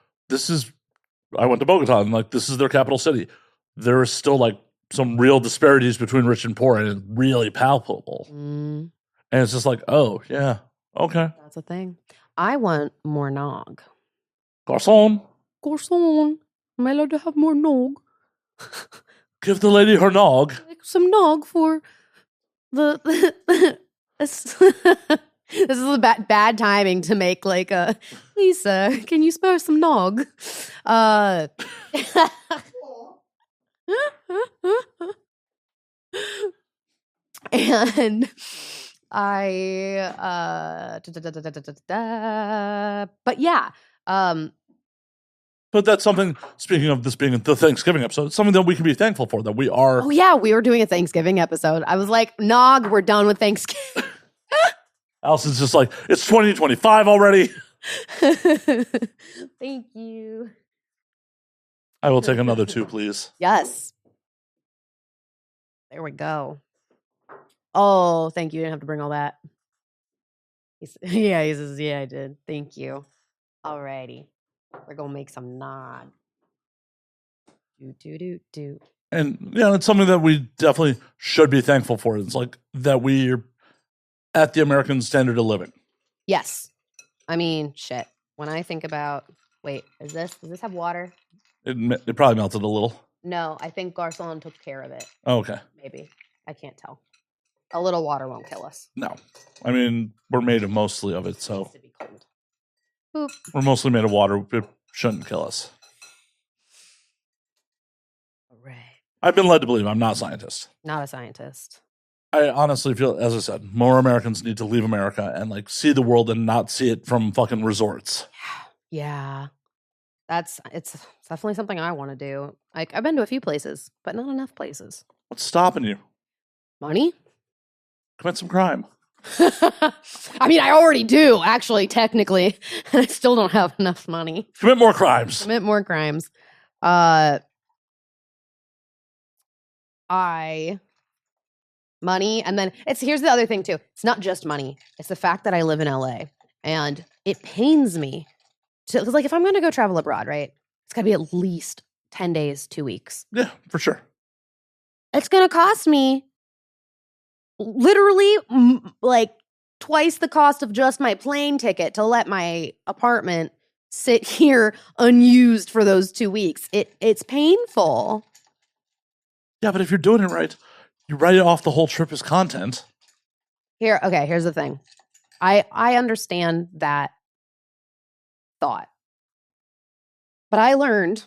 I went to Bogota and like this is their capital city. There is still like some real disparities between rich and poor, and it's really palpable. And it's just like, oh, yeah, okay. That's a thing. I want more nog. Garçon. Am I allowed to have more nog? Give the lady her nog. Like some nog for the This is a bad timing to make like a Lisa. Can you spare some nog? And but yeah. But that's something, speaking of this being the Thanksgiving episode, it's something that we can be thankful for, that we are. Oh, yeah, we were doing a Thanksgiving episode. I was like, nog, we're done with Thanksgiving. Alison's just like, it's 2025 already. Thank you. I will take another 2, please. Yes. There we go. Oh, thank you. You didn't have to bring all that. He says, yeah, I did. Thank you. Alrighty. We're going to make some nod. Do. And, it's something that we definitely should be thankful for. It's like that we're at the American standard of living. Yes. I mean, shit. When I think about, wait, does this have water? It probably melted a little. No, I think Garcon took care of it. Oh, okay. Maybe. I can't tell. A little water won't kill us. No. I mean, we're made of mostly of it, so. It needs to be cold. Boop. We're mostly made of water. It shouldn't kill us. Right. I've been led to believe I'm not a scientist. Not a scientist. I honestly feel, as I said, more Americans need to leave America and like see the world and not see it from fucking resorts. Yeah. It's definitely something I want to do. Like, I've been to a few places, but not enough places. What's stopping you? Money? Commit some crime. I mean, I already do, actually, technically. I still don't have enough money. Commit more crimes. Commit more crimes. Money, and then here's the other thing too. It's not just money. It's the fact that I live in LA, and it pains me because, like, if I'm going to go travel abroad, right, it's got to be at least 10 days, 2 weeks. Yeah, for sure. It's going to cost me literally like twice the cost of just my plane ticket to let my apartment sit here unused for those 2 weeks. It's painful. Yeah, but if you're doing it right, you write it off the whole trip as content. Here's the thing. I understand that thought. But I learned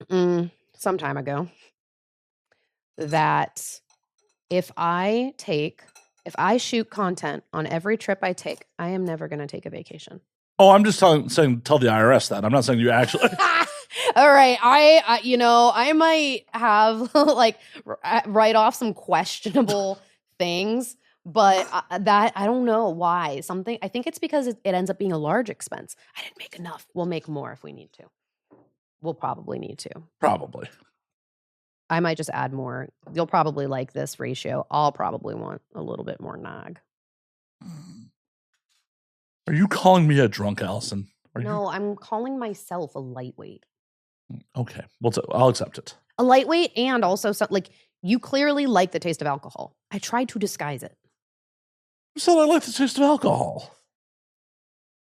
some time ago that if I shoot content on every trip I take, I am never going to take a vacation. Oh, I'm just saying tell the IRS that. I'm not saying you actually. All right, I might have like write off some questionable things, but that I don't know why. I think it's because it ends up being a large expense. I didn't make enough. We'll make more if we need to. We'll probably need to. Probably. I might just add more. You'll probably like this ratio. I'll probably want a little bit more nog. Are you calling me a drunk, Alison? No, I'm calling myself a lightweight. Okay, well, I'll accept it. A lightweight, and also you clearly like the taste of alcohol. I tried to disguise it. So I like the taste of alcohol.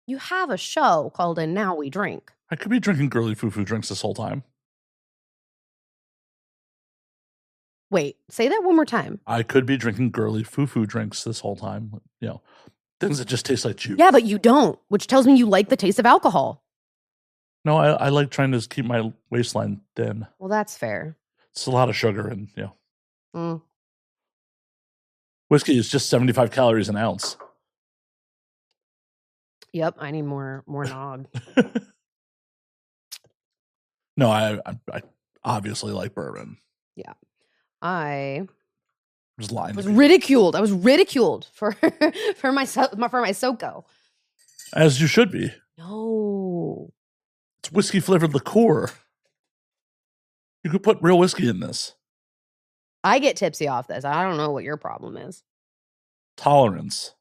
You have a show called And Now We Drink. I could be drinking girly foo-foo drinks this whole time. Wait, say that one more time. I could be drinking girly foo-foo drinks this whole time. Things that just taste like juice. Yeah, but you don't, which tells me you like the taste of alcohol. No, I like trying to keep my waistline thin. Well, that's fair. It's a lot of sugar and, whiskey is just 75 calories an ounce. Yep, I need more nog. No, I obviously like bourbon. Yeah. I was lying. I was ridiculed for my SoCo. As you should be. No. It's whiskey flavored liqueur. You could put real whiskey in this. I get tipsy off this. I don't know what your problem is. Tolerance.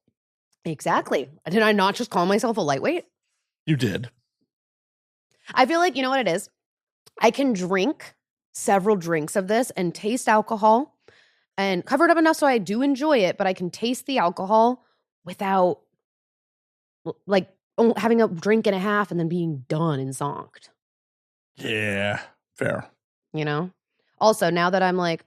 Exactly. Did I not just call myself a lightweight? You did. I feel like, you know what it is? I can drink several drinks of this and taste alcohol and cover it up enough so I do enjoy it, but I can taste the alcohol without like having a drink and a half and then being done and zonked. Yeah, fair. Also, now that I'm like,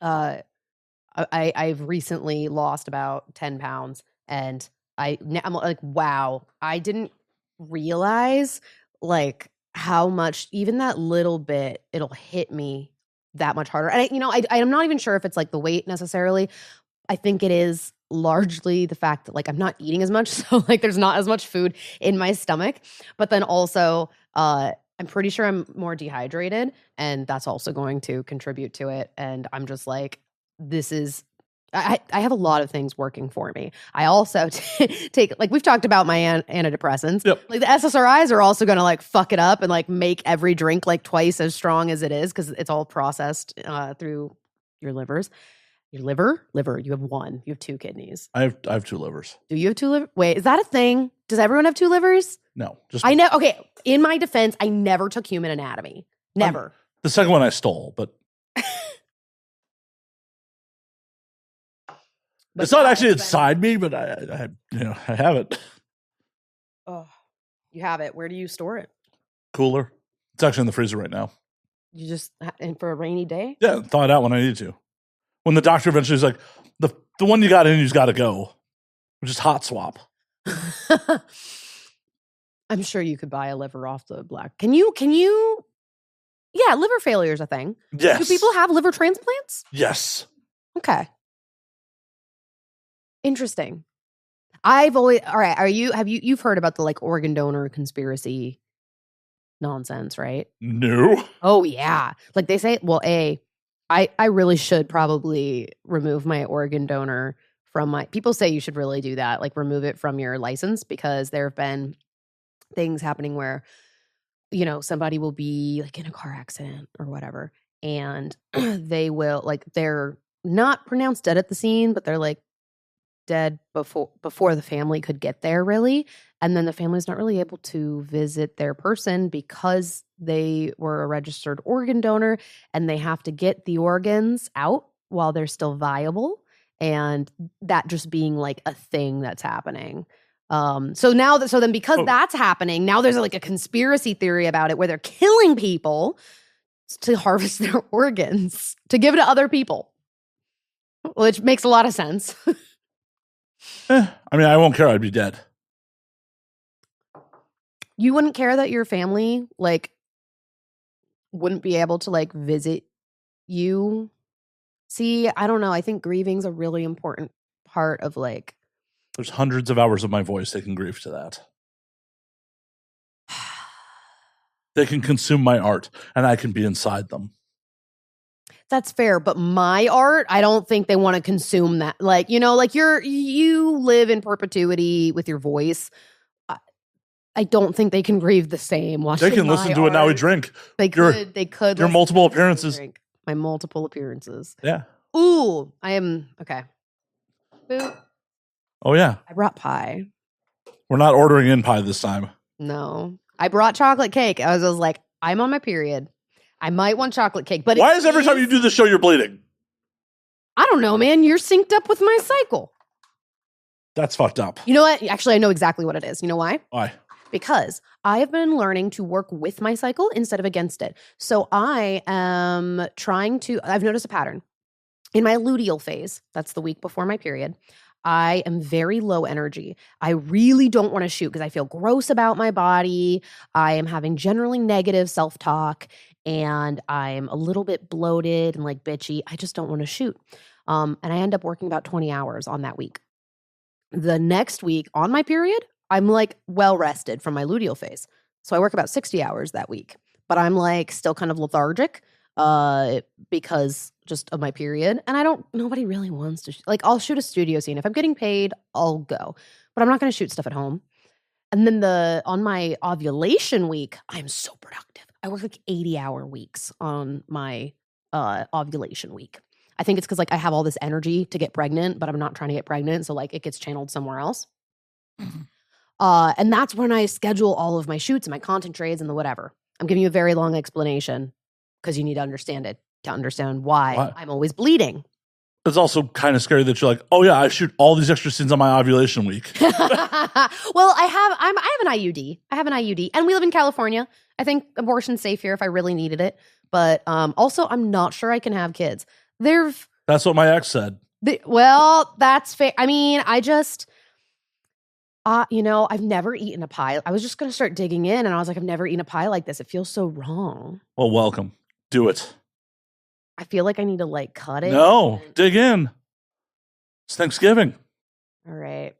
I've recently lost about 10 pounds and I'm like, wow, I didn't realize like how much even that little bit it'll hit me that much harder. And I'm not even sure if it's like the weight necessarily. I think it is largely the fact that like I'm not eating as much, so like there's not as much food in my stomach. But then also, I'm pretty sure I'm more dehydrated, and that's also going to contribute to it. And I'm just like, I have a lot of things working for me. I also take, like we've talked about my antidepressants. Yep. Like the SSRIs are also going to like fuck it up and like make every drink like twice as strong as it is because it's all processed through your livers. Your liver. You have one. You have two kidneys. I have two livers. Do you have two livers? Wait, is that a thing? Does everyone have two livers? No, just I know. Okay, in my defense, I never took human anatomy. Never. The second one I stole, but it's not actually inside me. But I have it. Oh, you have it. Where do you store it? Cooler. It's actually in the freezer right now. You just and for a rainy day? Yeah, thaw it out when I need to. When the doctor eventually is like, the one you got in, you's got to go. Which is hot swap. I'm sure you could buy a liver off the black. Can you? Yeah, liver failure is a thing. Yes. Do people have liver transplants? Yes. Okay. Interesting. I've always all right. You've heard about the like organ donor conspiracy nonsense, right? No. Oh yeah. Like they say, well, I really should probably remove my organ donor from my people say you should really do that, like remove it from your license because there have been things happening where, somebody will be like in a car accident or whatever, and they will like they're not pronounced dead at the scene, but they're like dead before the family could get there really. And then the family's not really able to visit their person because they were a registered organ donor and they have to get the organs out while they're still viable. And that just being like a thing that's happening. So then because that's happening, now there's like a conspiracy theory about it where they're killing people to harvest their organs to give it to other people, which makes a lot of sense. I mean, I won't care. I'd be dead. You wouldn't care that your family like wouldn't be able to like visit you? See, I don't know. I think grieving's a really important part of like. There's hundreds of hours of my voice they can grieve to that. They can consume my art, and I can be inside them. That's fair, but my art, I don't think they want to consume that. Like, like you live in perpetuity with your voice. I don't think they can grieve the same. They can listen to it now we drink. They could. Your multiple appearances. My multiple appearances. Yeah. Ooh, I am okay. Boo. Oh yeah. I brought pie. We're not ordering in pie this time. No, I brought chocolate cake. I was like, I'm on my period. I might want chocolate cake, but why is every time you do the show you're bleeding? I don't know, man. You're synced up with my cycle. That's fucked up. You know what? Actually, I know exactly what it is. You know why? Why? Because I have been learning to work with my cycle instead of against it. So I am I've noticed a pattern. In my luteal phase, that's the week before my period, I am very low energy. I really don't want to shoot because I feel gross about my body. I am having generally negative self-talk and I'm a little bit bloated and like bitchy. I just don't want to shoot. And I end up working about 20 hours on that week. The next week on my period, I'm like well rested from my luteal phase. So I work about 60 hours that week, but I'm like still kind of lethargic because just of my period. And nobody really wants to, I'll shoot a studio scene. If I'm getting paid, I'll go, but I'm not going to shoot stuff at home. And then on my ovulation week, I'm so productive. I work like 80-hour weeks on my ovulation week. I think it's because like I have all this energy to get pregnant, but I'm not trying to get pregnant. So like it gets channeled somewhere else. Mm-hmm. And that's when I schedule all of my shoots and my content trades and the whatever. I'm giving you a very long explanation because you need to understand it to understand why I'm always bleeding. It's also kind of scary that you're like, oh yeah, I shoot all these extra scenes on my ovulation week. Well, I have an IUD. I have an IUD, and we live in California. I think abortion's safe here if I really needed it. But also, I'm not sure I can have kids. That's what my ex said. Well, that's fair. I mean, I've never eaten a pie. I was just going to start digging in, and I was like, I've never eaten a pie like this. It feels so wrong. Well, welcome. Do it. I feel like I need to like cut it. No, dig in. It's Thanksgiving. All right.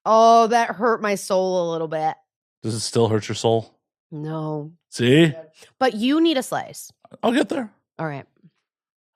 Oh, that hurt my soul a little bit. Does it still hurt your soul? No. See? But you need a slice. I'll get there. All right.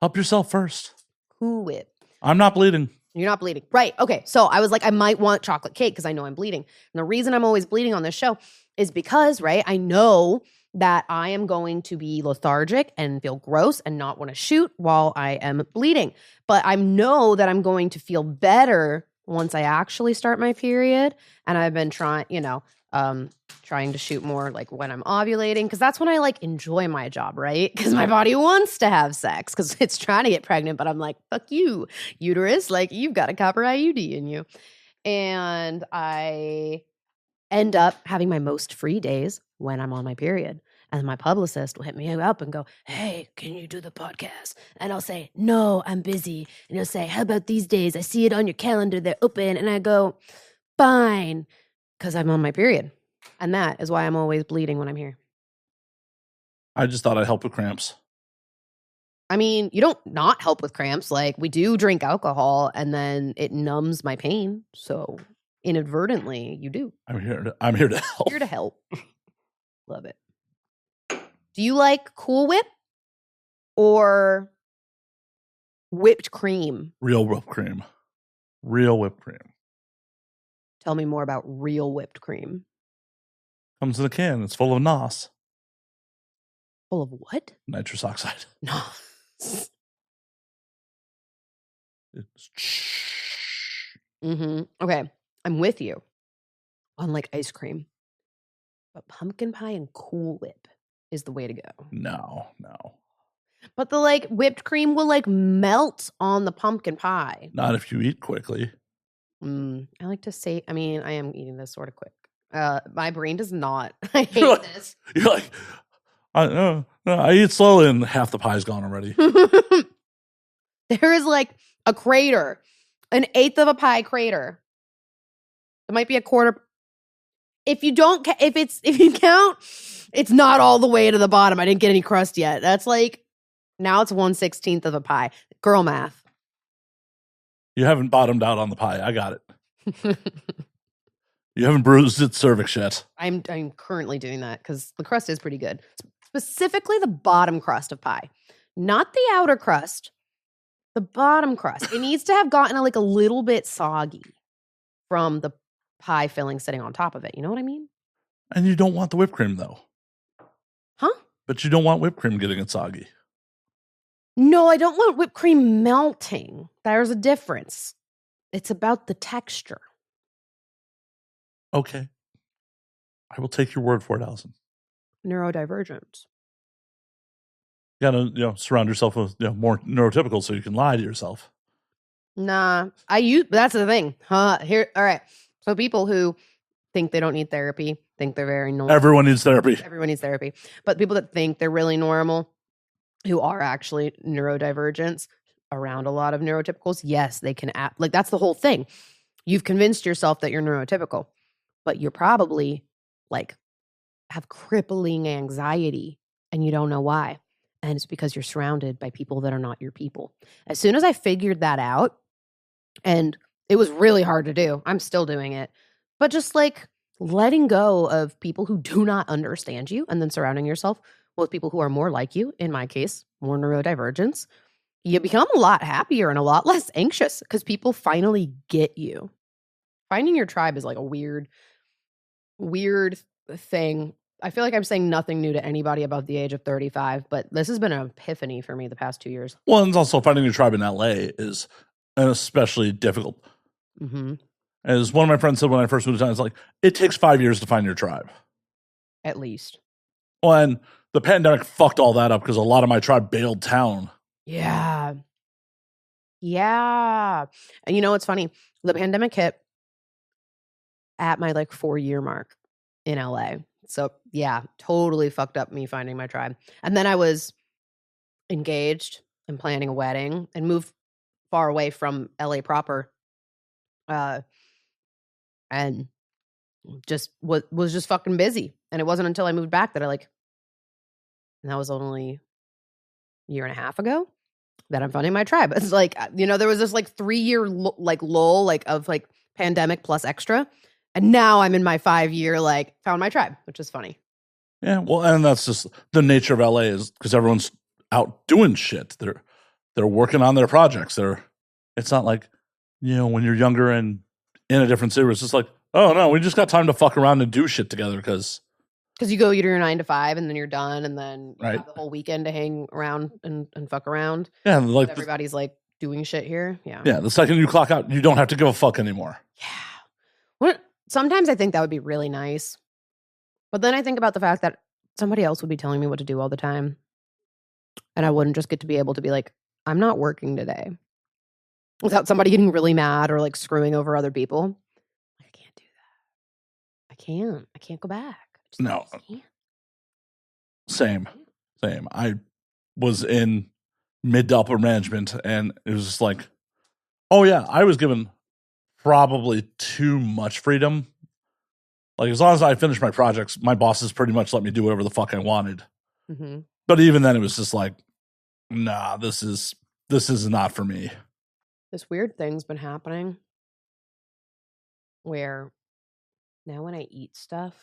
Help yourself first. Cool Whip. I'm not bleeding. You're not bleeding. Right. Okay. So I was like, I might want chocolate cake because I know I'm bleeding. And the reason I'm always bleeding on this show is because, right, I know that I am going to be lethargic and feel gross and not want to shoot while I am bleeding. But I know that I'm going to feel better once I actually start my period. And I've been trying to shoot more like when I'm ovulating, because that's when I like enjoy my job, right? Because my body wants to have sex because it's trying to get pregnant, but I'm like, fuck you, uterus, like you've got a copper IUD in you. And I end up having my most free days when I'm on my period. And my publicist will hit me up and go, hey, can you do the podcast? And I'll say, no, I'm busy. And he'll say, how about these days? I see it on your calendar. They're open. And I go, fine, because I'm on my period. And that is why I'm always bleeding when I'm here. I just thought I'd help with cramps. I mean, you don't not help with cramps. Like, we do drink alcohol and then it numbs my pain. So inadvertently, you do. I'm here to help. Here to help. Love it. Do you like Cool Whip or whipped cream? Real whipped cream. Real whipped cream. Tell me more about real whipped cream. Comes in a can. It's full of NOS. Full of what? Nitrous oxide. NOS. Okay. I'm with you on like ice cream. But pumpkin pie and Cool Whip is the way to go. No. But the like whipped cream will like melt on the pumpkin pie. Not if you eat quickly. I like to say, I mean, I am eating this sort of quick. My brain does not. I hate this. You're like, I eat slowly and half the pie's gone already. There is like a crater, an eighth of a pie crater. It might be a quarter. If you count, it's not all the way to the bottom. I didn't get any crust yet. That's like, now it's 1/16 of a pie. Girl math. You haven't bottomed out on the pie. I got it. You haven't bruised its cervix yet. I'm currently doing that because the crust is pretty good. Specifically the bottom crust of pie. Not the outer crust. The bottom crust. It needs to have gotten a little bit soggy from the pie filling sitting on top of it. You know what I mean? And you don't want the whipped cream, though. Huh? But you don't want whipped cream getting it soggy. No, I don't want whipped cream melting. There's a difference. It's about the texture. Okay. I will take your word for it, Alison. Neurodivergence. You gotta, surround yourself with more neurotypical so you can lie to yourself. Nah, that's the thing. Here, all right. So people who think they don't need therapy, think they're very normal. Everyone needs therapy. Everyone needs therapy. But people that think they're really normal, who are actually neurodivergents around a lot of neurotypicals, yes, they can act like that's the whole thing. You've convinced yourself that you're neurotypical, but you're probably have crippling anxiety and you don't know why. And it's because you're surrounded by people that are not your people. As soon as I figured that out, and it was really hard to do, I'm still doing it, but just letting go of people who do not understand you and then surrounding yourself with people who are more like you, in my case, more neurodivergence, you become a lot happier and a lot less anxious because people finally get you. Finding your tribe is like a weird thing. I feel like I'm saying nothing new to anybody above the age of 35, but this has been an epiphany for me the past 2 years. Well, and also finding your tribe in LA is especially difficult. Mm-hmm. As one of my friends said when I first moved to town, it's like, it takes 5 years to find your tribe. At least. Well, and the pandemic fucked all that up because a lot of my tribe bailed town. Yeah. Yeah. And you know what's funny? The pandemic hit at my 4-year mark in LA. So yeah, totally fucked up me finding my tribe. And then I was engaged and planning a wedding and moved far away from LA proper. and just was just fucking busy. And it wasn't until I moved back that and that was only a year and a half ago, that I'm finding my tribe. It's like, there was this 3-year lull of pandemic plus extra. And now I'm in my 5-year, found my tribe, which is funny. Yeah. Well, and that's just the nature of LA, is because everyone's out doing shit. They're working on their projects. It's not like, when you're younger and in a different city, it's just like, oh no, we just got time to fuck around and do shit together because you do your 9 to 5 and then you're done, and then you right. have the whole weekend to hang around and fuck around. Yeah, everybody's doing shit here. Yeah. Yeah, the second you clock out, you don't have to give a fuck anymore. Yeah. Sometimes I think that would be really nice. But then I think about the fact that somebody else would be telling me what to do all the time. And I wouldn't just get to be able to be like, I'm not working today. Without somebody getting really mad or screwing over other people. I can't do that. I can't go back. No. Same. I was in mid to upper management, and it was just like, oh yeah, I was given probably too much freedom. As long as I finished my projects, my bosses pretty much let me do whatever the fuck I wanted. Mm-hmm. But even then, it was just like, nah, this is not for me. This weird thing's been happening where now when I eat stuff,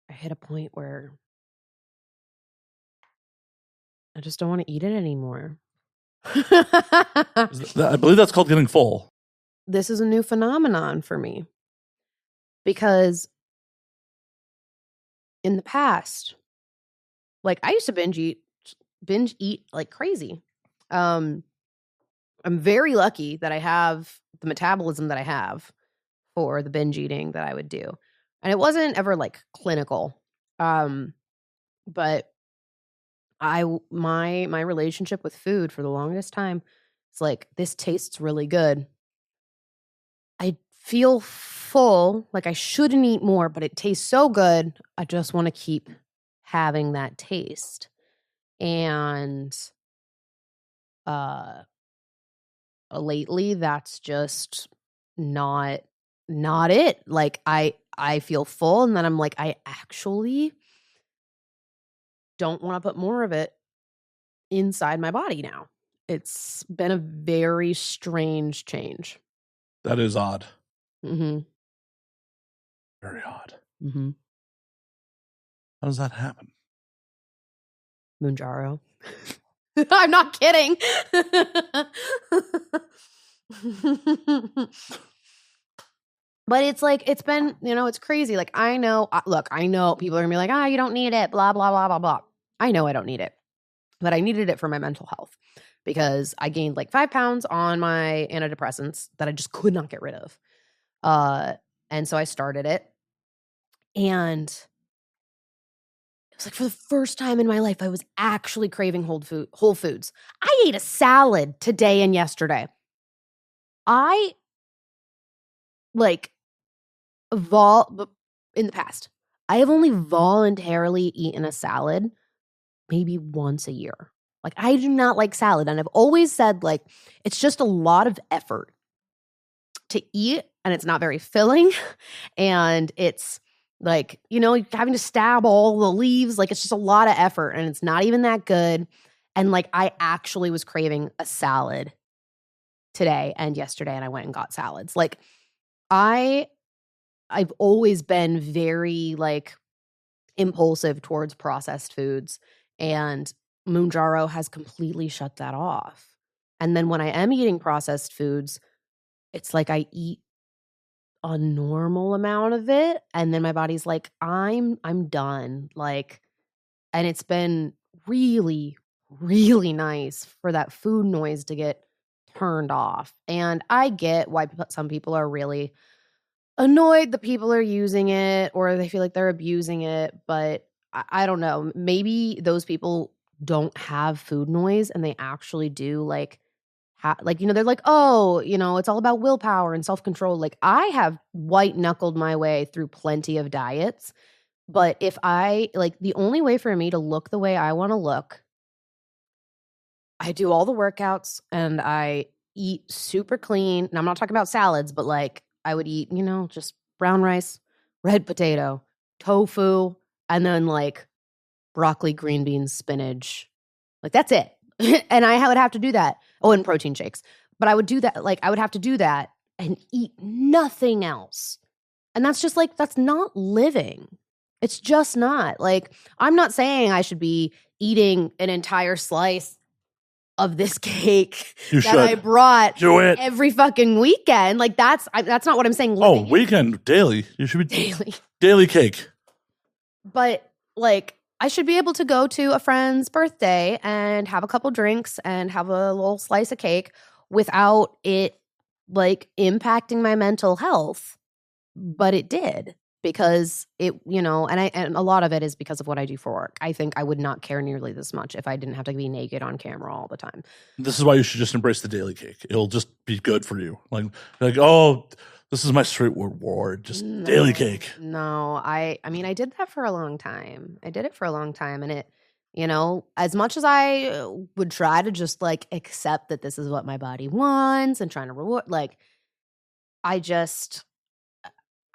I hit a point where I just don't want to eat it anymore. I believe that's called getting full. This is a new phenomenon for me because in the past, I used to binge eat like crazy. I'm very lucky that I have the metabolism that I have for the binge eating that I would do. And it wasn't ever clinical. But my relationship with food for the longest time, it's this tastes really good. I feel full, I shouldn't eat more, but it tastes so good. I just want to keep having that taste. And lately that's just not it. I feel full, and then I'm I actually don't want to put more of it inside my body now. It's been a very strange change. That is odd. Mm-hmm. Very odd. Mm-hmm. How does that happen? Mounjaro. I'm not kidding. But it's it's been, it's crazy. I know people are gonna be like, you don't need it, blah, blah, blah, blah, blah. I know I don't need it, but I needed it for my mental health because I gained 5 pounds on my antidepressants that I just could not get rid of. And so I started it, and it was for the first time in my life, I was actually craving Whole Foods. I ate a salad today and yesterday. I in the past, I have only voluntarily eaten a salad maybe once a year. I do not like salad. And I've always said, it's just a lot of effort to eat, and it's not very filling. And it's having to stab all the leaves. It's just a lot of effort, and it's not even that good. And I actually was craving a salad today and yesterday, and I went and got salads. I've always been very impulsive towards processed foods, and Mounjaro has completely shut that off. And then when I am eating processed foods, it's I eat a normal amount of it, and then my body's I'm done. And it's been really, really nice for that food noise to get turned off. And I get why some people are really annoyed that people are using it, or they feel like they're abusing it. But I don't know. Maybe those people don't have food noise, and they actually do they're oh, it's all about willpower and self-control. I have white knuckled my way through plenty of diets, but if I the only way for me to look the way I want to look, I do all the workouts and I eat super clean. And I'm not talking about salads, but like I would eat, just brown rice, red potato, tofu, and then like broccoli, green beans, spinach. Like that's it. And I would have to do that. Oh, and protein shakes. But I would do that. Like I would have to do that and eat nothing else. And that's just like, that's not living. It's just not. Like, I'm not saying I should be eating an entire slice of this cake I brought every fucking weekend. Like, that's not what I'm saying. Weekend, daily. You should be daily cake. But like, I should be able to go to a friend's birthday and have a couple drinks and have a little slice of cake without it like impacting my mental health. But it did, because it, and a lot of it is because of what I do for work. I think I would not care nearly this much if I didn't have to be naked on camera all the time. This is why you should just embrace the daily cake. It'll just be good for you. Like, oh, this is my straight reward, just daily cake. No, I mean, I did that for a long time. I did it for a long time. And it, as much as I would try to just like accept that this is what my body wants and trying to reward, like,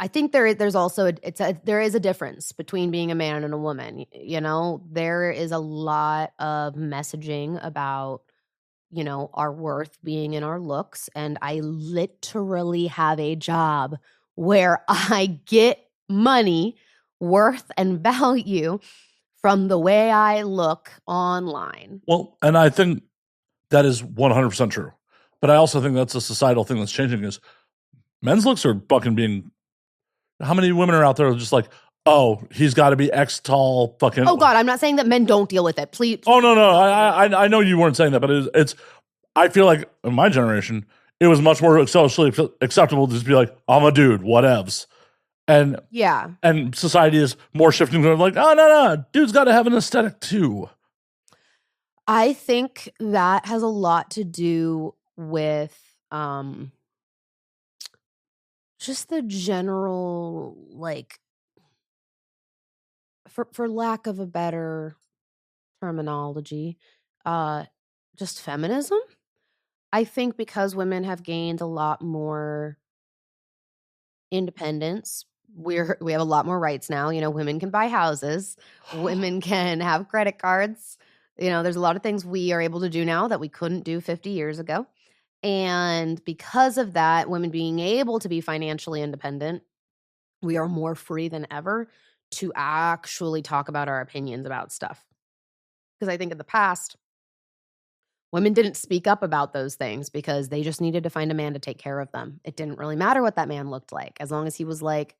I think there's also there is a difference between being a man and a woman. There is a lot of messaging about our worth being in our looks, and I literally have a job where I get money, worth, and value from the way I look online. Well, and I think that is 100% true, but I also think that's a societal thing that's changing. Is men's looks are fucking being. How many women are out there just like, oh, he's got to be X tall, fucking. Oh God, I'm not saying that men don't deal with it. Please. Oh no, I know you weren't saying that, but it's. I feel like in my generation, it was much more socially acceptable to just be like, I'm a dude, whatevs. And yeah, and society is more shifting to like, oh no, dude's got to have an aesthetic too. I think that has a lot to do with just the general, like, for lack of a better terminology, just feminism. I think because women have gained a lot more independence, we have a lot more rights now. Women can buy houses, women can have credit cards. There's a lot of things we are able to do now that we couldn't do 50 years ago. And because of that, women being able to be financially independent, we are more free than ever to actually talk about our opinions about stuff. Because I think in the past, women didn't speak up about those things because they just needed to find a man to take care of them. It didn't really matter what that man looked like, as long as he was like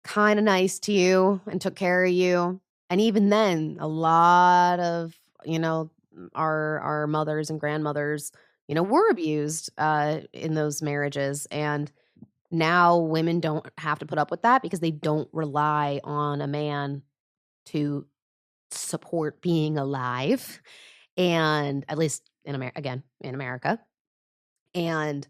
kind of nice to you and took care of you. And even then, a lot of, our mothers and grandmothers, were abused in those marriages. And now women don't have to put up with that because they don't rely on a man to support being alive. And at least in America. And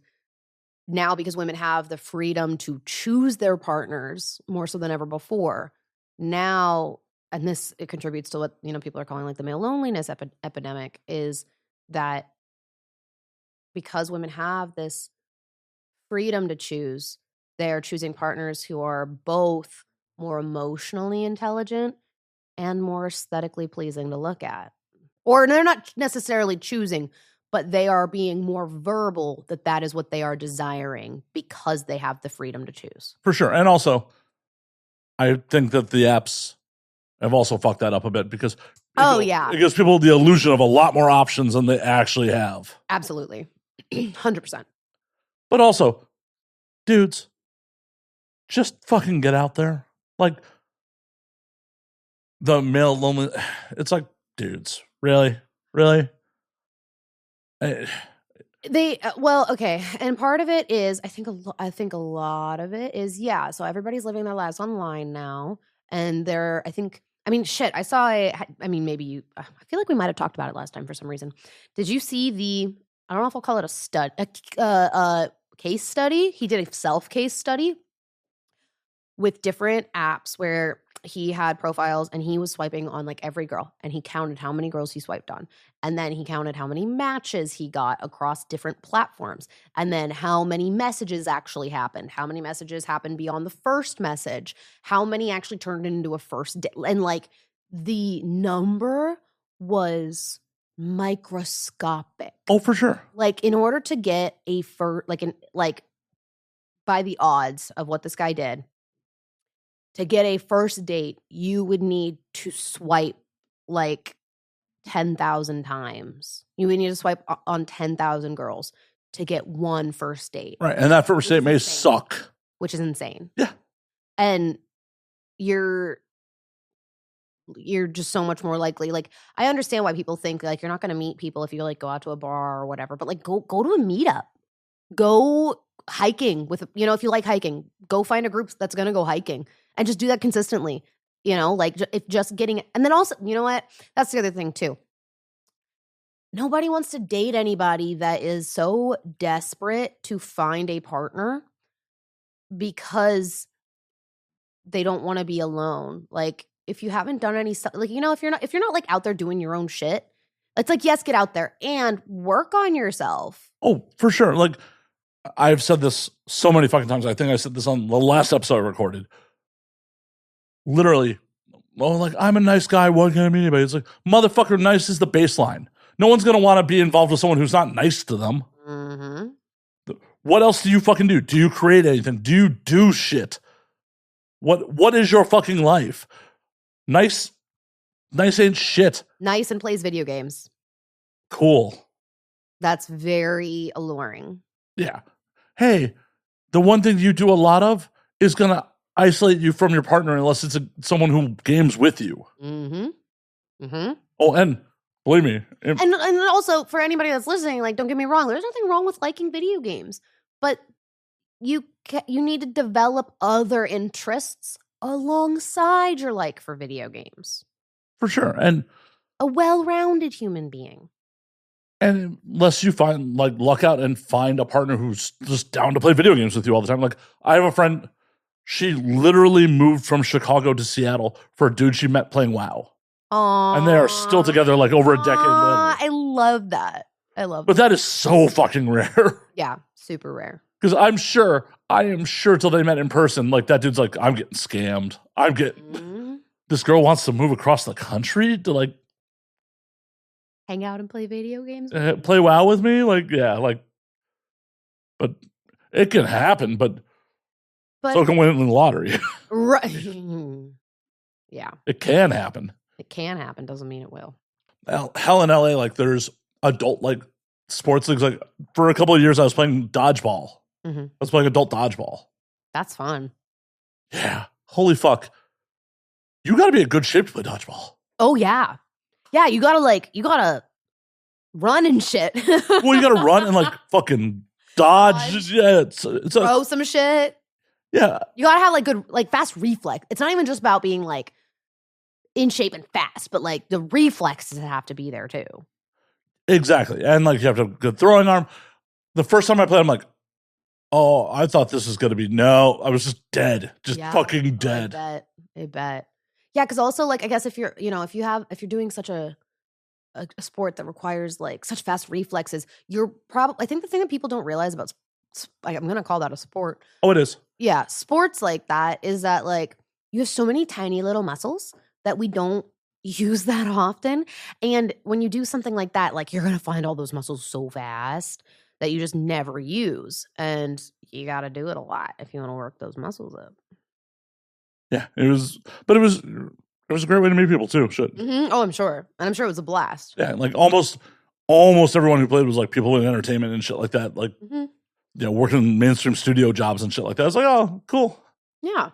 now, because women have the freedom to choose their partners more so than ever before, now, and it contributes to what, people are calling like the male loneliness epidemic, is that because women have this freedom to choose, they are choosing partners who are both more emotionally intelligent and more aesthetically pleasing to look at. Or they're not necessarily choosing, but they are being more verbal that is what they are desiring because they have the freedom to choose. For sure. And also, I think that the apps have also fucked that up a bit because it gives people the illusion of a lot more options than they actually have. Absolutely. 100%. But also, dudes, just fucking get out there. Like, the male lonely, it's like, dudes, really? Okay, and part of it is I think a lot of it is so everybody's living their lives online now, and I saw maybe you, I feel like we might have talked about it last time for some reason. Did you see I don't know if I'll call it a case study? He did a self-case study with different apps where he had profiles and he was swiping on like every girl, and he counted how many girls he swiped on. And then he counted how many matches he got across different platforms. And then how many messages actually happened, how many messages happened beyond the first message, how many actually turned into a first date. And like the number was microscopic. Oh, for sure. Like in order to get a by the odds of what this guy did, to get a first date, you would need to swipe like 10,000 times. You would need to swipe on 10,000 girls to get one first date. Right. And that first date may suck. Which is insane. Yeah. And you're just so much more likely. Like, I understand why people think like you're not going to meet people if you like go out to a bar or whatever, but like go to a meetup. Go hiking with, if you like hiking, go find a group that's going to go hiking and just do that consistently. Like if just getting, and then also, you know what? That's the other thing too. Nobody wants to date anybody that is so desperate to find a partner because they don't want to be alone. Like if you haven't done any stuff, like, if you're not like out there doing your own shit, it's like, yes, get out there and work on yourself. Oh, for sure. Like I've said this so many fucking times. I think I said this on the last episode I recorded. Literally, like, I'm a nice guy. What can I mean anybody? It's like, motherfucker, nice is the baseline. No one's going to want to be involved with someone who's not nice to them. Mm-hmm. What else do you fucking do? Do you create anything? Do you do shit? What is your fucking life? Nice ain't shit. Nice and plays video games. Cool. That's very alluring. Yeah. Hey, the one thing you do a lot of is going to isolate you from your partner unless it's someone who games with you. Mm-hmm. Mm-hmm. Oh, and believe me. And also, for anybody that's listening, like, don't get me wrong, there's nothing wrong with liking video games. But you need to develop other interests alongside your like for video games. For sure. And a well-rounded human being. And unless you luck out and find a partner who's just down to play video games with you all the time. Like, I have a friend, she literally moved from Chicago to Seattle for a dude she met playing WoW. Aww. And they are still together like over a decade later. I love that. But that is so fucking rare. Yeah, super rare. Because I am sure till they met in person, like that dude's like, I'm getting scammed. This girl wants to move across the country to like hang out and play video games? Play WoW with me? Like, yeah, like, but it can happen, but so can winning the lottery. Right. Yeah. It can happen. It can happen. Doesn't mean it will. Hell, in LA, like, there's adult, like, sports leagues. Like, for a couple of years, I was playing dodgeball. Mm-hmm. I was playing adult dodgeball. That's fun. Yeah. Holy fuck. You got to be in good shape to play dodgeball. Oh, yeah. Yeah, you gotta run and shit. Well, you gotta run and like fucking dodge. Yeah, it's throw some shit. Yeah, you gotta have like good, like fast reflex. It's not even just about being like in shape and fast, but like the reflexes have to be there too. Exactly, and like you have to have a good throwing arm. The first time I played, I'm like, oh, I thought this was gonna be I was just dead, fucking dead. I bet. Yeah, because also, like, I guess if you're doing such a sport that requires like such fast reflexes, I think the thing that people don't realize about, like, I'm going to call that a sport. Oh, it is. Yeah, sports like that is that like you have so many tiny little muscles that we don't use that often, and when you do something like that, like you're going to find all those muscles so fast that you just never use, and you got to do it a lot if you want to work those muscles up. Yeah, it was a great way to meet people too. Shit. Mm-hmm. Oh, I'm sure. And I'm sure it was a blast. Yeah, like almost everyone who played was like people in entertainment and shit like that. Like, working in mainstream studio jobs and shit like that. I was like, oh, cool. Yeah.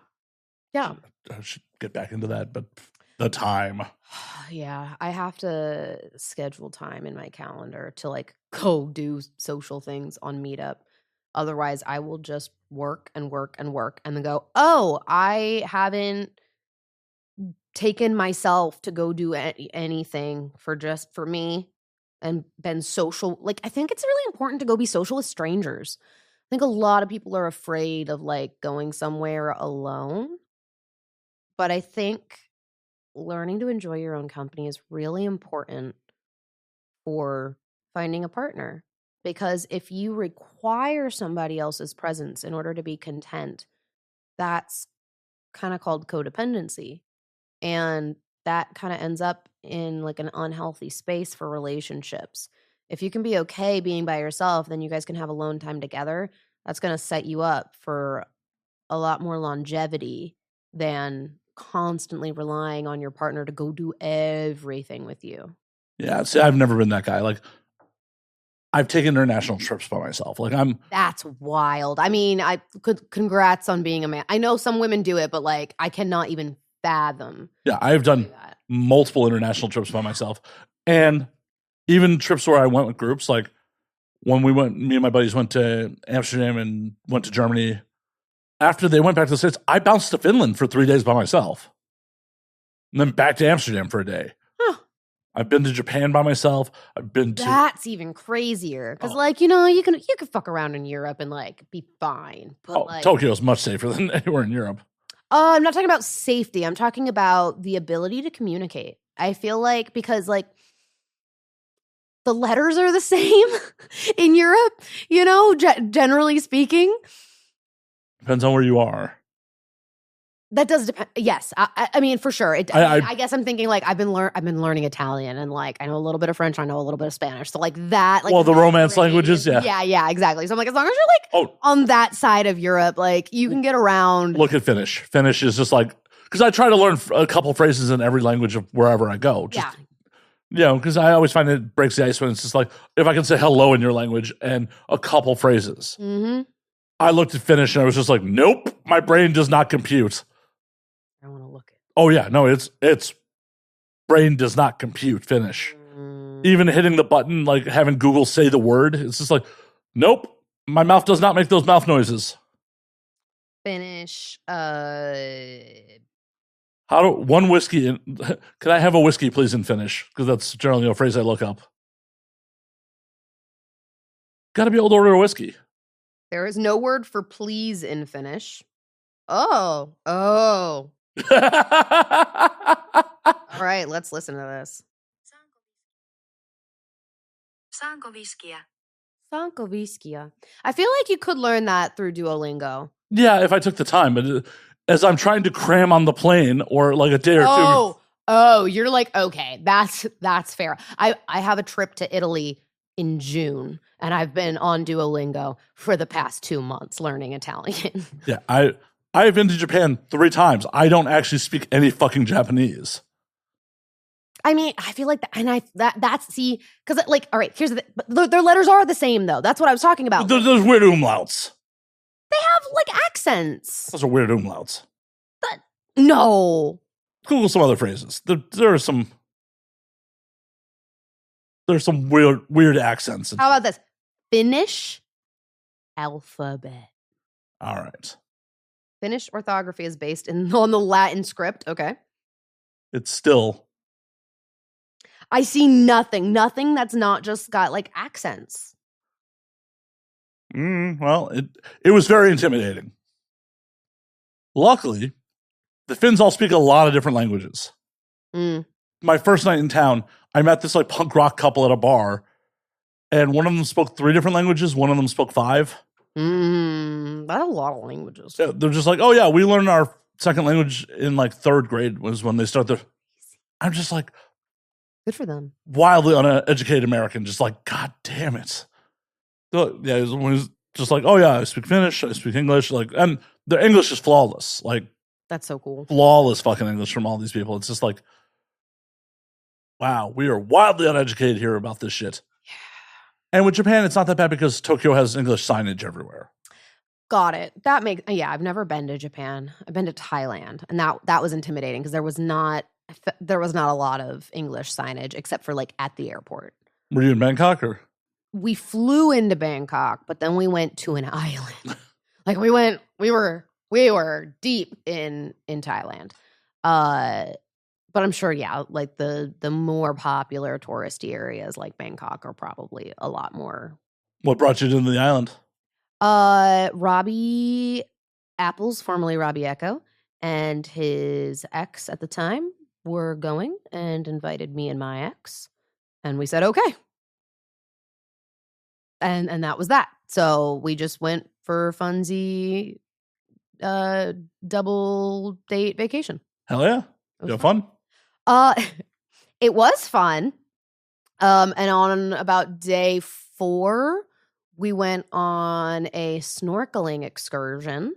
Yeah. I should get back into that, but the time. Yeah, I have to schedule time in my calendar to like go do social things on Meetup. Otherwise, I will just work and work and work and then go, oh, I haven't taken myself to go do anything for me and been social. Like, I think it's really important to go be social with strangers. think a lot of people are afraid of like going somewhere alone. But I think learning to enjoy your own company is really important for finding a partner. Because if you require somebody else's presence in order to be content, that's kind of called codependency. And that kind of ends up in like an unhealthy space for relationships. If you can be okay being by yourself, then you guys can have alone time together. That's going to set you up for a lot more longevity than constantly relying on your partner to go do everything with you. Yeah, see, I've never been that guy. Like, I've taken international trips by myself. Like, That's wild. I mean, congrats on being a man. I know some women do it, but like, I cannot even fathom. Yeah, I've done multiple international trips by myself. And even trips where I went with groups, like when me and my buddies went to Amsterdam and went to Germany. After they went back to the States, I bounced to Finland for 3 days by myself. And then back to Amsterdam for a day. Huh. I've been to Japan by myself. I've been to... That's even crazier. Because, like, you know, you can fuck around in Europe and, like, be fine. But, like, Tokyo's much safer than anywhere in Europe. I'm not talking about safety. I'm talking about the ability to communicate. I feel like because, like, the letters are the same in Europe, you know, generally speaking. Depends on where you are. That does depend. Yes, I mean for sure. I guess I'm thinking like I've been learning Italian and like I know a little bit of French. I know a little bit of Spanish. So like that. Like, well, the Romance languages, yeah. Yeah, exactly. So I'm like, as long as you're like on that side of Europe, like you can get around. Look at Finnish. Finnish is just like because I try to learn a couple phrases in every language of wherever I go. Just, you know, because I always find it breaks the ice when it's just like if I can say hello in your language and a couple phrases. Mm-hmm. I looked at Finnish and I was just like, nope, my brain does not compute. I want to look at. Oh yeah, no, it's brain does not compute Finnish. Even hitting the button, like having Google say the word, it's just like, nope, my mouth does not make those mouth noises. Finnish. One whiskey? Can I have a whiskey, please, in Finnish? Because that's generally a phrase I look up. Got to be able to order a whiskey. There is no word for please in Finnish. Oh. All right, let's listen to this. Sankoviskia. I feel like you could learn that through Duolingo. Yeah, if I took the time, but as I'm trying to cram on the plane or like a day or two. Oh, you're like, okay, that's fair. I have a trip to Italy in June, and I've been on Duolingo for the past 2 months learning Italian. Yeah, I've been to Japan 3 times. I don't actually speak any fucking Japanese. I mean, I feel like that, and that's see, because like, all right, here's their letters are the same though. That's what I was talking about. There's weird umlauts. They have like accents. Those are weird umlauts. But no. Google some other phrases. There's some weird accents. How about this? Finnish alphabet. All right. Finnish orthography is based on the Latin script. Okay. It's still. I see nothing that's not just got like accents. Well, it was very intimidating. Luckily, the Finns all speak a lot of different languages. My first night in town, I met this like punk rock couple at a bar, and one of them spoke 3 different languages. One of them spoke 5. That's a lot of languages. So they're just like, oh yeah, we learned our second language in like 3rd grade was when they started. I'm just like, good for them. Wildly uneducated American, just like, God damn it. So, yeah, it was just like, oh yeah, I speak Finnish, I speak English, like, and their English is flawless. Like, that's so cool. Flawless fucking English from all these people. It's just like, wow, we are wildly uneducated here about this shit. Yeah. And with Japan, it's not that bad because Tokyo has English signage everywhere. Got it. That makes, yeah, I've never been to Japan. I've been to Thailand, and that was intimidating because there was not a lot of English signage except for like at the airport. Were you in Bangkok or? We flew into Bangkok, but then we went to an island. Like we were deep in Thailand. But I'm sure, yeah, like the more popular touristy areas like Bangkok are probably a lot more. What brought you to the island? Robbie Apples, formerly Robbie Echo, and his ex at the time were going and invited me and my ex, and we said okay. And that was that. So we just went for funsy double date vacation. Hell yeah. You have fun? It was fun. And on about day 4, we went on a snorkeling excursion.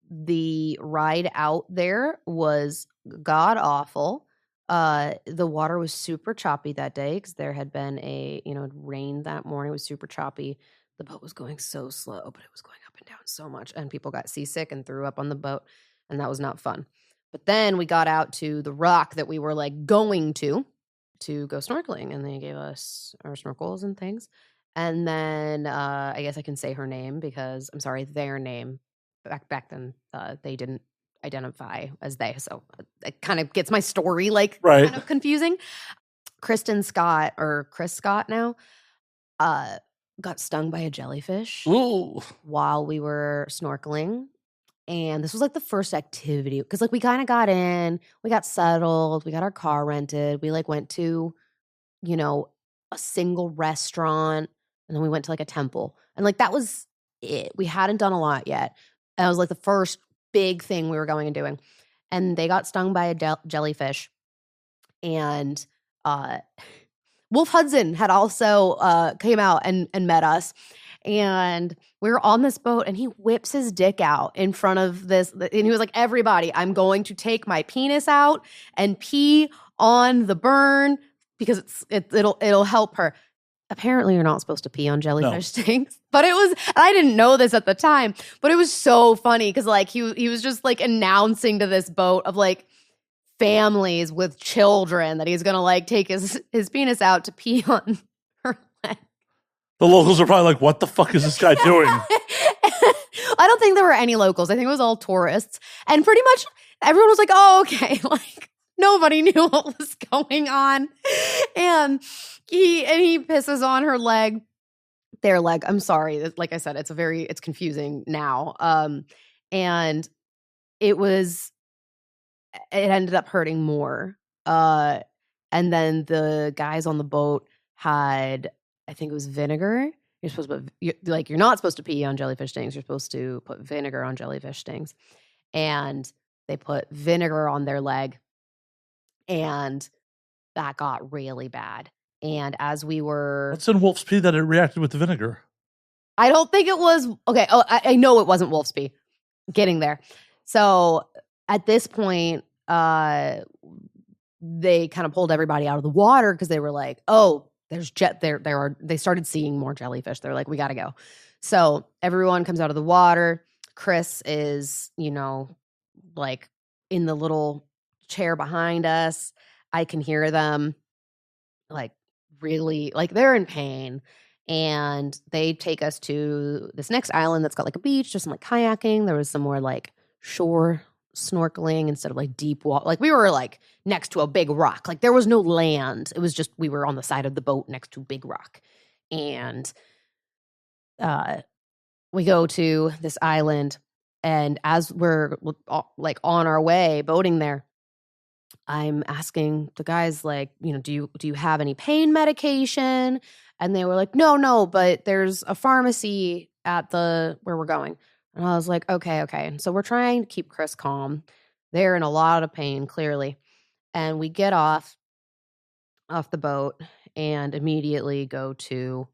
The ride out there was god awful. The water was super choppy that day because there had been it rained that morning. It was super choppy. The boat was going so slow, but it was going up and down so much, and people got seasick and threw up on the boat, and that was not fun. But then we got out to the rock that we were like going to go snorkeling, and they gave us our snorkels and things. And then I guess I can say her name because I'm sorry, their name. Back then, they didn't identify as they, so it kind of gets my story kind of confusing. Kristen Scott, or Chris Scott now, got stung by a jellyfish while we were snorkeling. And this was like the first activity because we kind of got in, we got settled, we got our car rented, we went to, a single restaurant, and then we went to a temple, and that was it. We hadn't done a lot yet. And it was the first big thing we were going and doing. And they got stung by a jellyfish. And Wolf Hudson had also came out and met us. And we were on this boat, and he whips his dick out in front of this. And he was like, everybody, I'm going to take my penis out and pee on the burn because it'll help her. Apparently, you're not supposed to pee on jellyfish stings, but I didn't know this at the time, but it was so funny because he was just announcing to this boat of families with children that he's gonna take his penis out to pee on her leg. The locals are probably like, what the fuck is this guy doing? I don't think there were any locals. I think it was all tourists, and pretty much everyone was like, oh, okay. Nobody knew what was going on. And he pisses on her leg. Their leg. I'm sorry. Like I said, it's confusing now. And it ended up hurting more. And then the guys on the boat had, I think it was vinegar. You're supposed to you're not supposed to pee on jellyfish stings. You're supposed to put vinegar on jellyfish stings. And they put vinegar on their leg. And that got really bad. And as we were... What's in wolf's pee that it reacted with the vinegar? I don't think it was... Okay, I know it wasn't wolf's pee. Getting there. So at this point, they kind of pulled everybody out of the water because they were like, oh, they started seeing more jellyfish. They're like, we got to go. So everyone comes out of the water. Chris is, in the little chair behind us. I can hear them really they're in pain, and they take us to this next island that's got a beach, just some kayaking. There was some more shore snorkeling instead of deep water. We were next to a big rock. There was no land. It was just we were on the side of the boat next to big rock. And we go to this island, and as we're on our way boating there, I'm asking the guys, do you have any pain medication? And they were like, no, but there's a pharmacy at where we're going. And I was like, okay. And so we're trying to keep Chris calm. They're in a lot of pain, clearly. And we get off the boat and immediately go to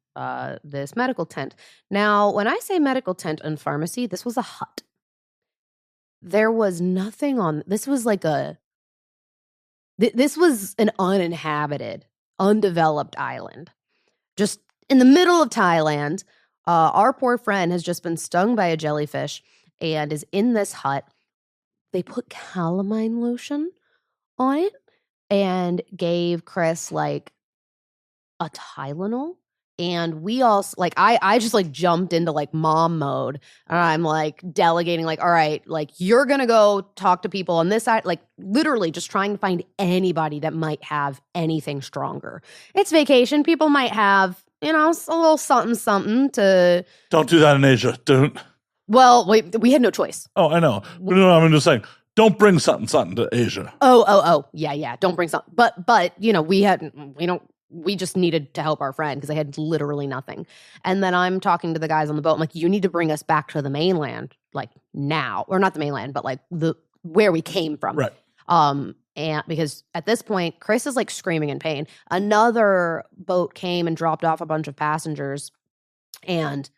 this medical tent. Now, when I say medical tent and pharmacy, this was a hut. There was nothing on. This was this was an uninhabited, undeveloped island. Just in the middle of Thailand, our poor friend has just been stung by a jellyfish and is in this hut. They put calamine lotion on it and gave Chris a Tylenol. And we also I just jumped into mom mode, and I'm delegating all right, you're gonna go talk to people on this side, literally just trying to find anybody that might have anything stronger. It's vacation. People might have a little something to. Don't do that in Asia. Don't. Well, we had no choice. Oh, I know. But no, I'm just saying, don't bring something to Asia. Oh. Yeah. Don't bring something. But we just needed to help our friend because they had literally nothing. And then I'm talking to the guys on the boat. I'm like, you need to bring us back to the mainland, like now, or not the mainland, but like where we came from. Right. And because at this point, Chris is like screaming in pain. Another boat came and dropped off a bunch of passengers, and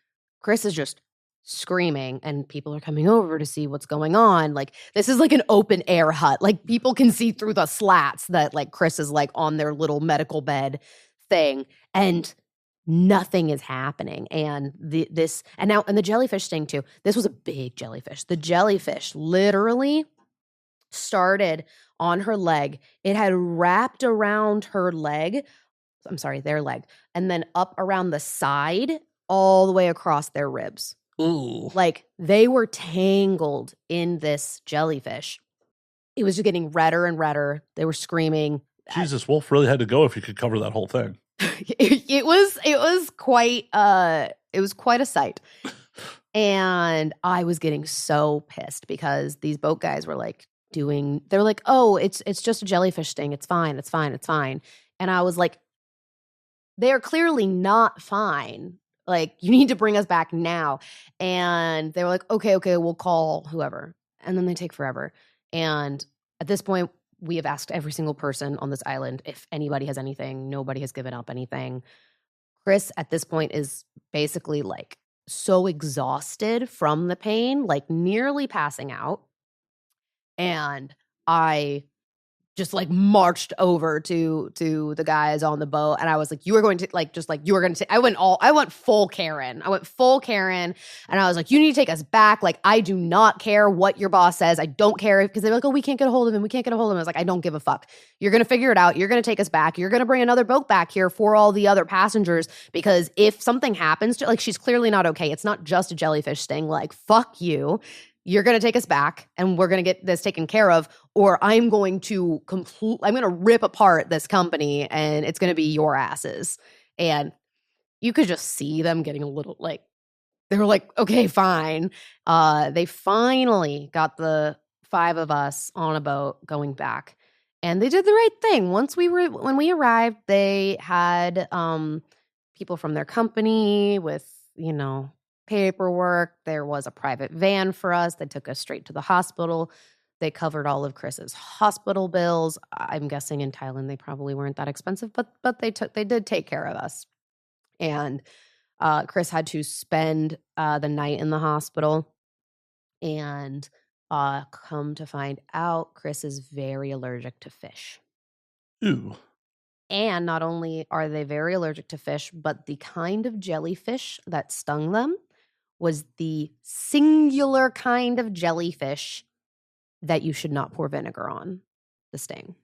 Chris is just screaming, and people are coming over to see what's going on. Like, this is like an open air hut. Like, people can see through the slats that like Chris is like on their little medical bed thing, and nothing is happening. And the jellyfish thing too. This was a big jellyfish. The jellyfish literally started on her leg. It had wrapped around their leg, and then up around the side all the way across their ribs. Ooh. Like, they were tangled in this jellyfish. It was just getting redder and redder. They were screaming. Jesus, Wolf really had to go if you could cover that whole thing. It was quite a sight. And I was getting so pissed because these boat guys were like they're like, oh, it's just a jellyfish sting. It's fine. And I was like, they're clearly not fine. Like, you need to bring us back now. And they were like, okay, we'll call whoever. And then they take forever. And at this point, we have asked every single person on this island if anybody has anything. Nobody has given up anything. Chris, at this point, is basically like so exhausted from the pain, like nearly passing out. And I just like marched over to the guys on the boat, and I was like, you are going to I went full Karen. And I was like, you need to take us back. Like, I do not care what your boss says. I don't care, because they're like, oh, we can't get a hold of him. I was like, I don't give a fuck. You're going to figure it out. You're going to take us back. You're going to bring another boat back here for all the other passengers, because if something happens to, like, she's clearly not okay. It's not just a jellyfish sting. Like, fuck you. You're going to take us back, and we're going to get this taken care of, or I'm going to rip apart this company, and it's going to be your asses. And you could just see them getting a little like, they were like, okay, fine. They finally got the 5 of us on a boat going back, and they did the right thing. When we arrived, they had people from their company with, paperwork. There was a private van for us. They took us straight to the hospital. They covered all of Chris's hospital bills. I'm guessing in Thailand they probably weren't that expensive, but they did take care of us. And Chris had to spend the night in the hospital. And come to find out, Chris is very allergic to fish. Ooh. And not only are they very allergic to fish, but the kind of jellyfish that stung them was the singular kind of jellyfish that you should not pour vinegar on the sting.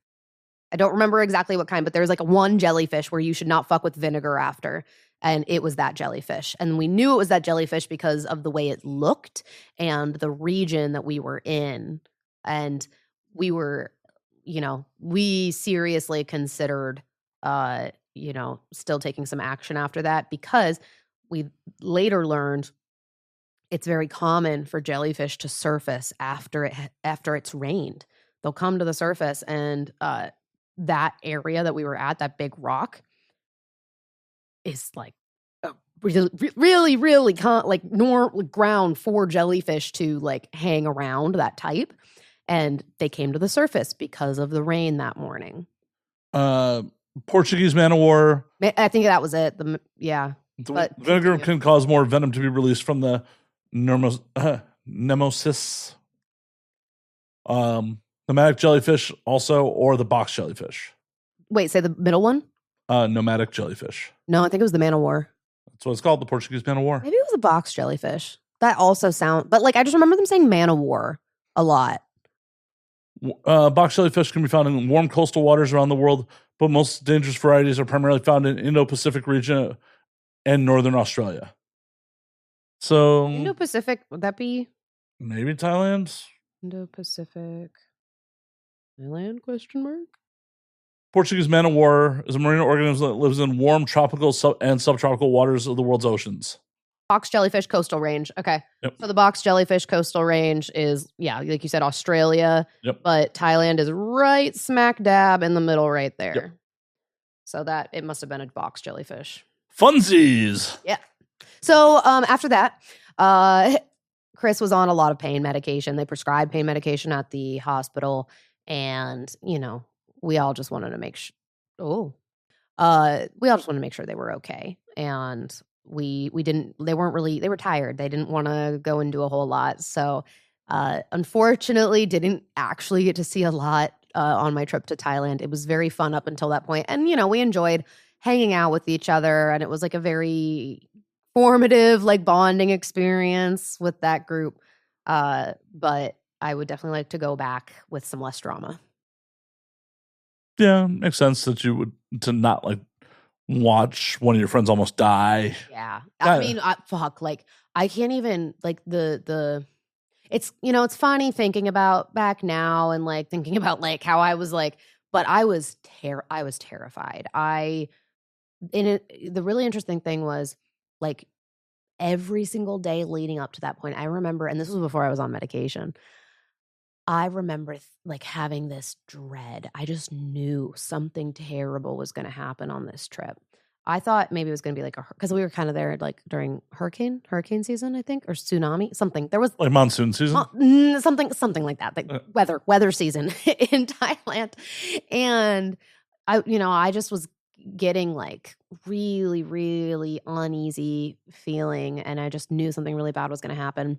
I don't remember exactly what kind, but there's like one jellyfish where you should not fuck with vinegar after. And it was that jellyfish. And we knew it was that jellyfish because of the way it looked and the region that we were in. And we were, we seriously considered, still taking some action after that, because we later learned it's very common for jellyfish to surface after it's rained. They'll come to the surface, and that area that we were at, that big rock, is like a really, really normal ground for jellyfish to like hang around, that type. And they came to the surface because of the rain that morning. Portuguese man of war. I think that was it. But vinegar can cause more venom to be released from the nemesis. Nomadic jellyfish also, or the box jellyfish. Wait, say the middle one? Nomadic jellyfish. No, I think it was the man of war. That's what it's called, the Portuguese man of war. Maybe it was a box jellyfish. That also but like, I just remember them saying man of war a lot. Box jellyfish can be found in warm coastal waters around the world, but most dangerous varieties are primarily found in Indo-Pacific region and northern Australia. So Indo-Pacific, would that be? Maybe Thailand? Indo-Pacific. Thailand, question mark? Portuguese man of war is a marine organism that lives in warm tropical and subtropical waters of the world's oceans. Box jellyfish coastal range. Okay. Yep. So the box jellyfish coastal range is, like you said, Australia. Yep. But Thailand is right smack dab in the middle right there. Yep. So that it must have been a box jellyfish. Funsies. Yeah. So after that, Chris was on a lot of pain medication. They prescribed pain medication at the hospital. And, we all just wanted to make sure. We all just wanted to make sure they were okay. And they were tired. They didn't want to go and do a whole lot. So unfortunately didn't actually get to see a lot on my trip to Thailand. It was very fun up until that point. And, we enjoyed hanging out with each other. And it was like a very formative, like bonding experience with that group. But I would definitely like to go back with some less drama. Yeah, makes sense that you would to not like watch one of your friends almost die. Yeah. I mean, fuck, like I can't even like it's, it's funny thinking about back now and like thinking about like how I was like, but I was terrified. The really interesting thing was like every single day leading up to that point, I remember, and this was before I was on medication, I remember like having this dread. I just knew something terrible was going to happen on this trip. I thought maybe it was going to be like because we were kind of there like during hurricane season, I think, or tsunami, something. There was like monsoon season, something like that. Like weather season in Thailand, and I just was getting like really, really uneasy feeling, and I just knew something really bad was going to happen,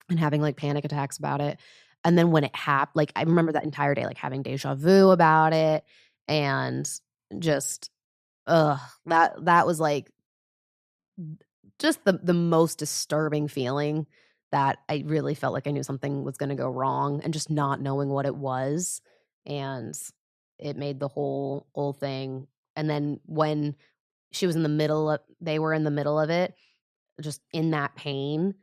and having like panic attacks about it. And then when it happened, like I remember that entire day, like having deja vu about it, and just, that was like just the most disturbing feeling that I really felt like I knew something was going to go wrong, and just not knowing what it was, and it made the whole thing. And then when they were in the middle of it, just in that pain.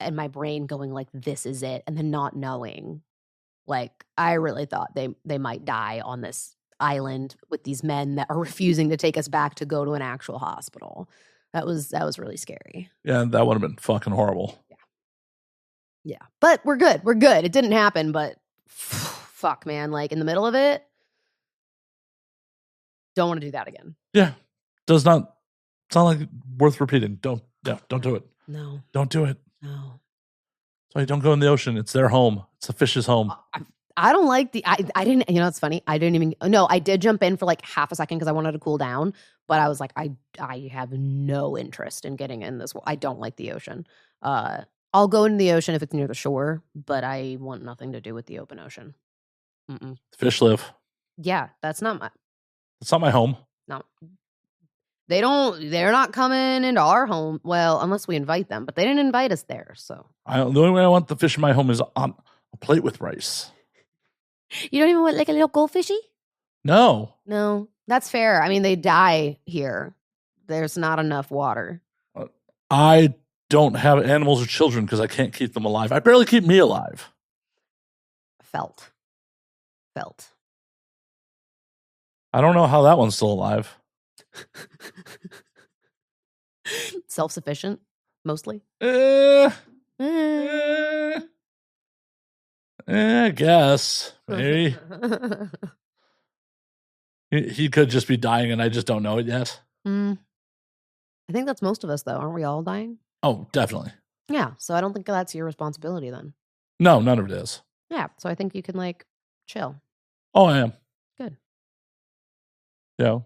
And my brain going like, this is it. And then not knowing, like, I really thought they might die on this island with these men that are refusing to take us back to go to an actual hospital. That was really scary. Yeah, that would have been fucking horrible. Yeah. But we're good. It didn't happen, but fuck, man. Like in the middle of it, don't want to do that again. Yeah. It's not like worth repeating. Don't do it. No. Don't do it. No. So don't go in the ocean. It's their home. It's the fish's home. I don't like I didn't, it's funny. I did jump in for like half a second because I wanted to cool down, but I was like, I have no interest in getting in this. I don't like the ocean. I'll go into the ocean if it's near the shore, but I want nothing to do with the open ocean. Mm-mm. Fish live. Yeah, that's not my home. No. They're not coming into our home. Well, unless we invite them, but they didn't invite us there. So the only way I want the fish in my home is on a plate with rice. You don't even want like a little goldfishy? No, that's fair. I mean, they die here. There's not enough water. I don't have animals or children because I can't keep them alive. I barely keep me alive. Felt. I don't know how that one's still alive. Self-sufficient, mostly. I guess maybe he could just be dying, and I just don't know it yet. I think that's most of us, though. Aren't we all dying? Oh, definitely. Yeah, so I don't think that's your responsibility then. No, none of it is. Yeah, so I think you can like chill. Oh, I am. Good. Yeah,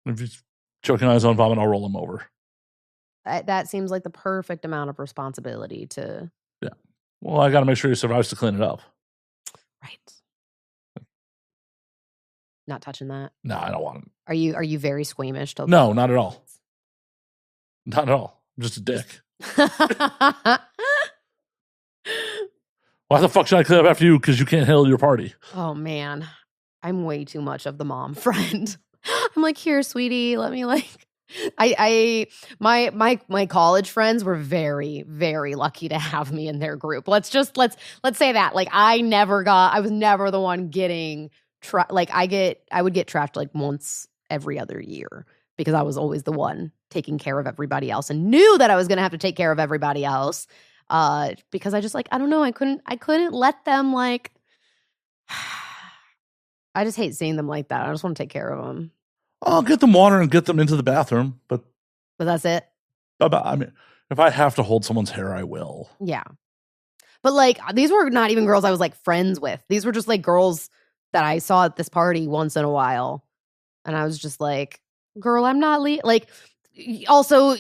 if he's choking on his own vomit, I'll roll him over. That seems like the perfect amount of responsibility to. Yeah. Well, I got to make sure he survives to clean it up. Right. Not touching that. No, I don't want him. Are you very squeamish? No, not at all. Not at all. I'm just a dick. Why the fuck should I clean up after you? Because you can't handle your party. Oh man, I'm way too much of the mom friend. I'm like, here, sweetie, let me like. My college friends were very, very lucky to have me in their group. Let's say that. Like I was never the one getting I would get trashed like once every other year because I was always the one taking care of everybody else and knew that I was going to have to take care of everybody else. Because I just I don't know, I couldn't let them like, I just hate seeing them like that. I just want to take care of them. I'll get them water and get them into the bathroom, but that's it. I mean, if I have to hold someone's hair, I will. Yeah. But like, these were not even girls I was like friends with. These were just like girls that I saw at this party once in a while. And I was just like, girl, I'm not like, also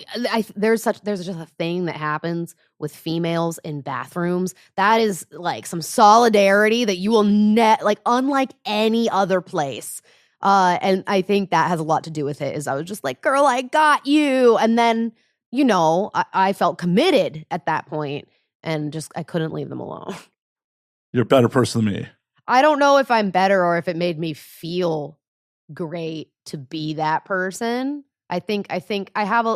there's just a thing that happens with females in bathrooms. That is like some solidarity that you will like unlike any other place. And I think that has a lot to do with it, is I was just like, girl, I got you. And then, you know, I felt committed at that point and just, I couldn't leave them alone. You're a better person than me. I don't know if I'm better or if it made me feel great to be that person. I think I have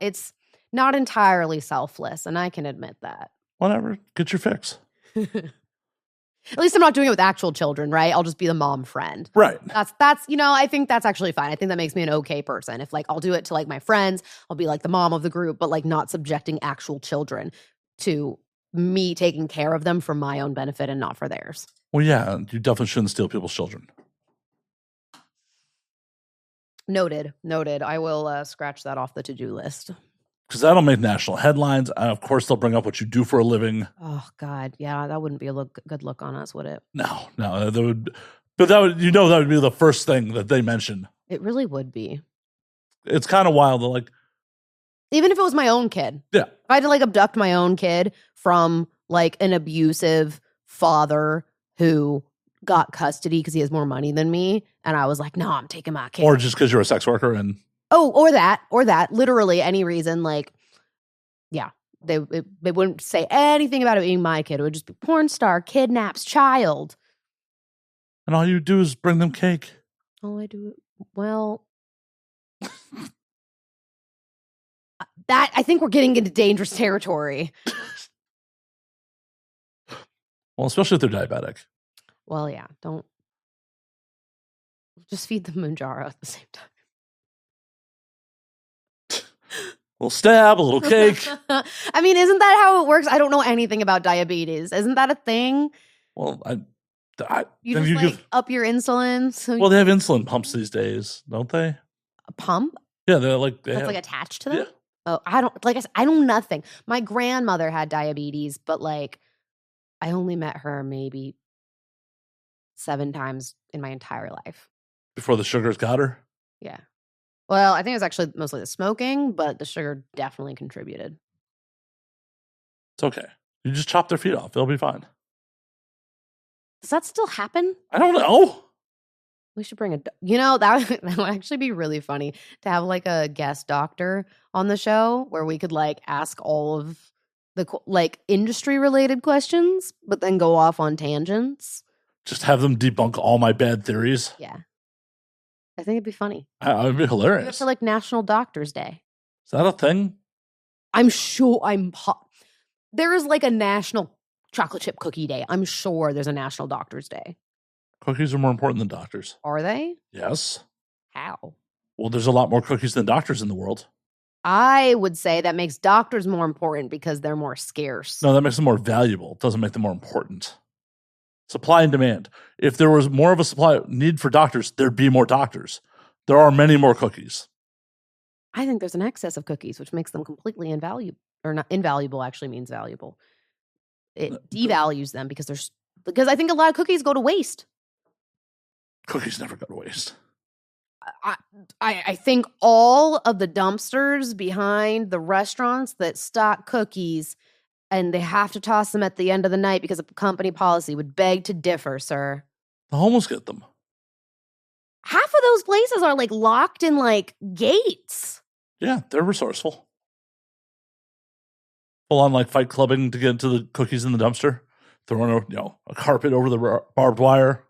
it's not entirely selfless, and I can admit that. Whatever. Get your fix. At least I'm not doing it with actual children, right? I'll just be the mom friend. Right. That's I think that's actually fine. I think that makes me an okay person. If like I'll do it to like my friends, I'll be like the mom of the group, but like not subjecting actual children to me taking care of them for my own benefit and not for theirs. Well, yeah, you definitely shouldn't steal people's children. Noted. I will scratch that off the to-do list. Because that'll make national headlines. Of course, they'll bring up what you do for a living. Oh, God. Yeah, that wouldn't be a good look on us, would it? No. That would, but that would, that would be the first thing that they mention. It really would be. It's kind of wild. Like, even if it was my own kid. Yeah. If I had to like abduct my own kid from like an abusive father who got custody because he has more money than me, and I was like, no, I'm taking my kid. Or just because you're a sex worker and... or that, literally any reason, like, yeah, they wouldn't say anything about it being my kid. It would just be porn star, kidnaps child. And all you do is bring them cake. All I do, well... that, I think we're getting into dangerous territory. Well, especially if they're diabetic. Well, yeah, don't... just feed them Mounjaro at the same time. A little stab, a little cake. I mean, isn't that how it works? I don't know anything about diabetes. Isn't that a thing? Well, you just up your insulin. So well, they have insulin pumps these days, don't they? A pump? Yeah, they're like... That's like attached to them? Yeah. Oh, I don't... like I said, I know nothing. My grandmother had diabetes, but like, I only met her maybe 7 times in my entire life. Before the sugars got her? Yeah. Well, I think it was actually mostly the smoking, but the sugar definitely contributed. It's okay. You just chop their feet off. They'll be fine. Does that still happen? I don't know. We should bring that would actually be really funny to have like a guest doctor on the show where we could like ask all of the like industry related questions, but then go off on tangents. Just have them debunk all my bad theories. Yeah. I think it'd be funny. It would be hilarious. For like National Doctors Day. Is that a thing? I'm sure there is like a National Chocolate Chip Cookie Day. I'm sure there's a National Doctors Day. Cookies are more important than doctors. Are they? Yes. How? Well, there's a lot more cookies than doctors in the world. I would say that makes doctors more important because they're more scarce. No, that makes them more valuable. It doesn't make them more important. Supply and demand. If there was more of a supply need for doctors, there'd be more doctors. There are many more cookies. I think there's an excess of cookies, which makes them completely invaluable. Or not invaluable actually means valuable. It devalues them because I think a lot of cookies go to waste. Cookies never go to waste. I think all of the dumpsters behind the restaurants that stock cookies and they have to toss them at the end of the night because of company policy would beg to differ, sir. The homeless get them. Half of those places are like locked in like gates. Yeah, they're resourceful. Full on like fight clubbing to get into the cookies in the dumpster. Throwing a carpet over the barbed wire.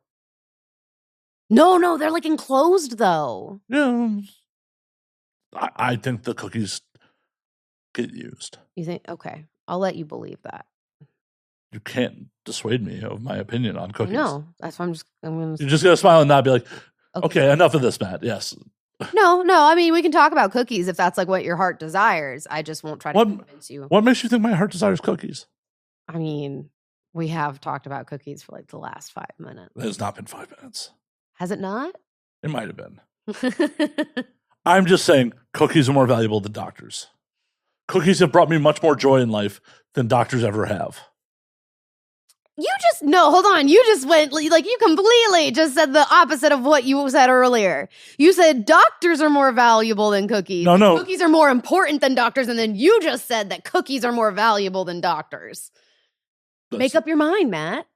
No, they're like enclosed though. Yeah. I think the cookies get used. You think? Okay. I'll let you believe that. You can't dissuade me of my opinion on cookies. No, that's why You're just going to smile and not be like, okay, enough of this, Matt. Yes. No. I mean, we can talk about cookies if that's like what your heart desires. I just won't try to convince you. What makes you think my heart desires cookies? I mean, we have talked about cookies for like the last 5 minutes. It has not been 5 minutes. Has it not? It might have been. I'm just saying cookies are more valuable than doctors. Cookies have brought me much more joy in life than doctors ever have. Hold on. You just went, like, you completely just said the opposite of what you said earlier. You said doctors are more valuable than cookies. No. Cookies are more important than doctors. And then you just said that cookies are more valuable than doctors. Make up your mind, Matt.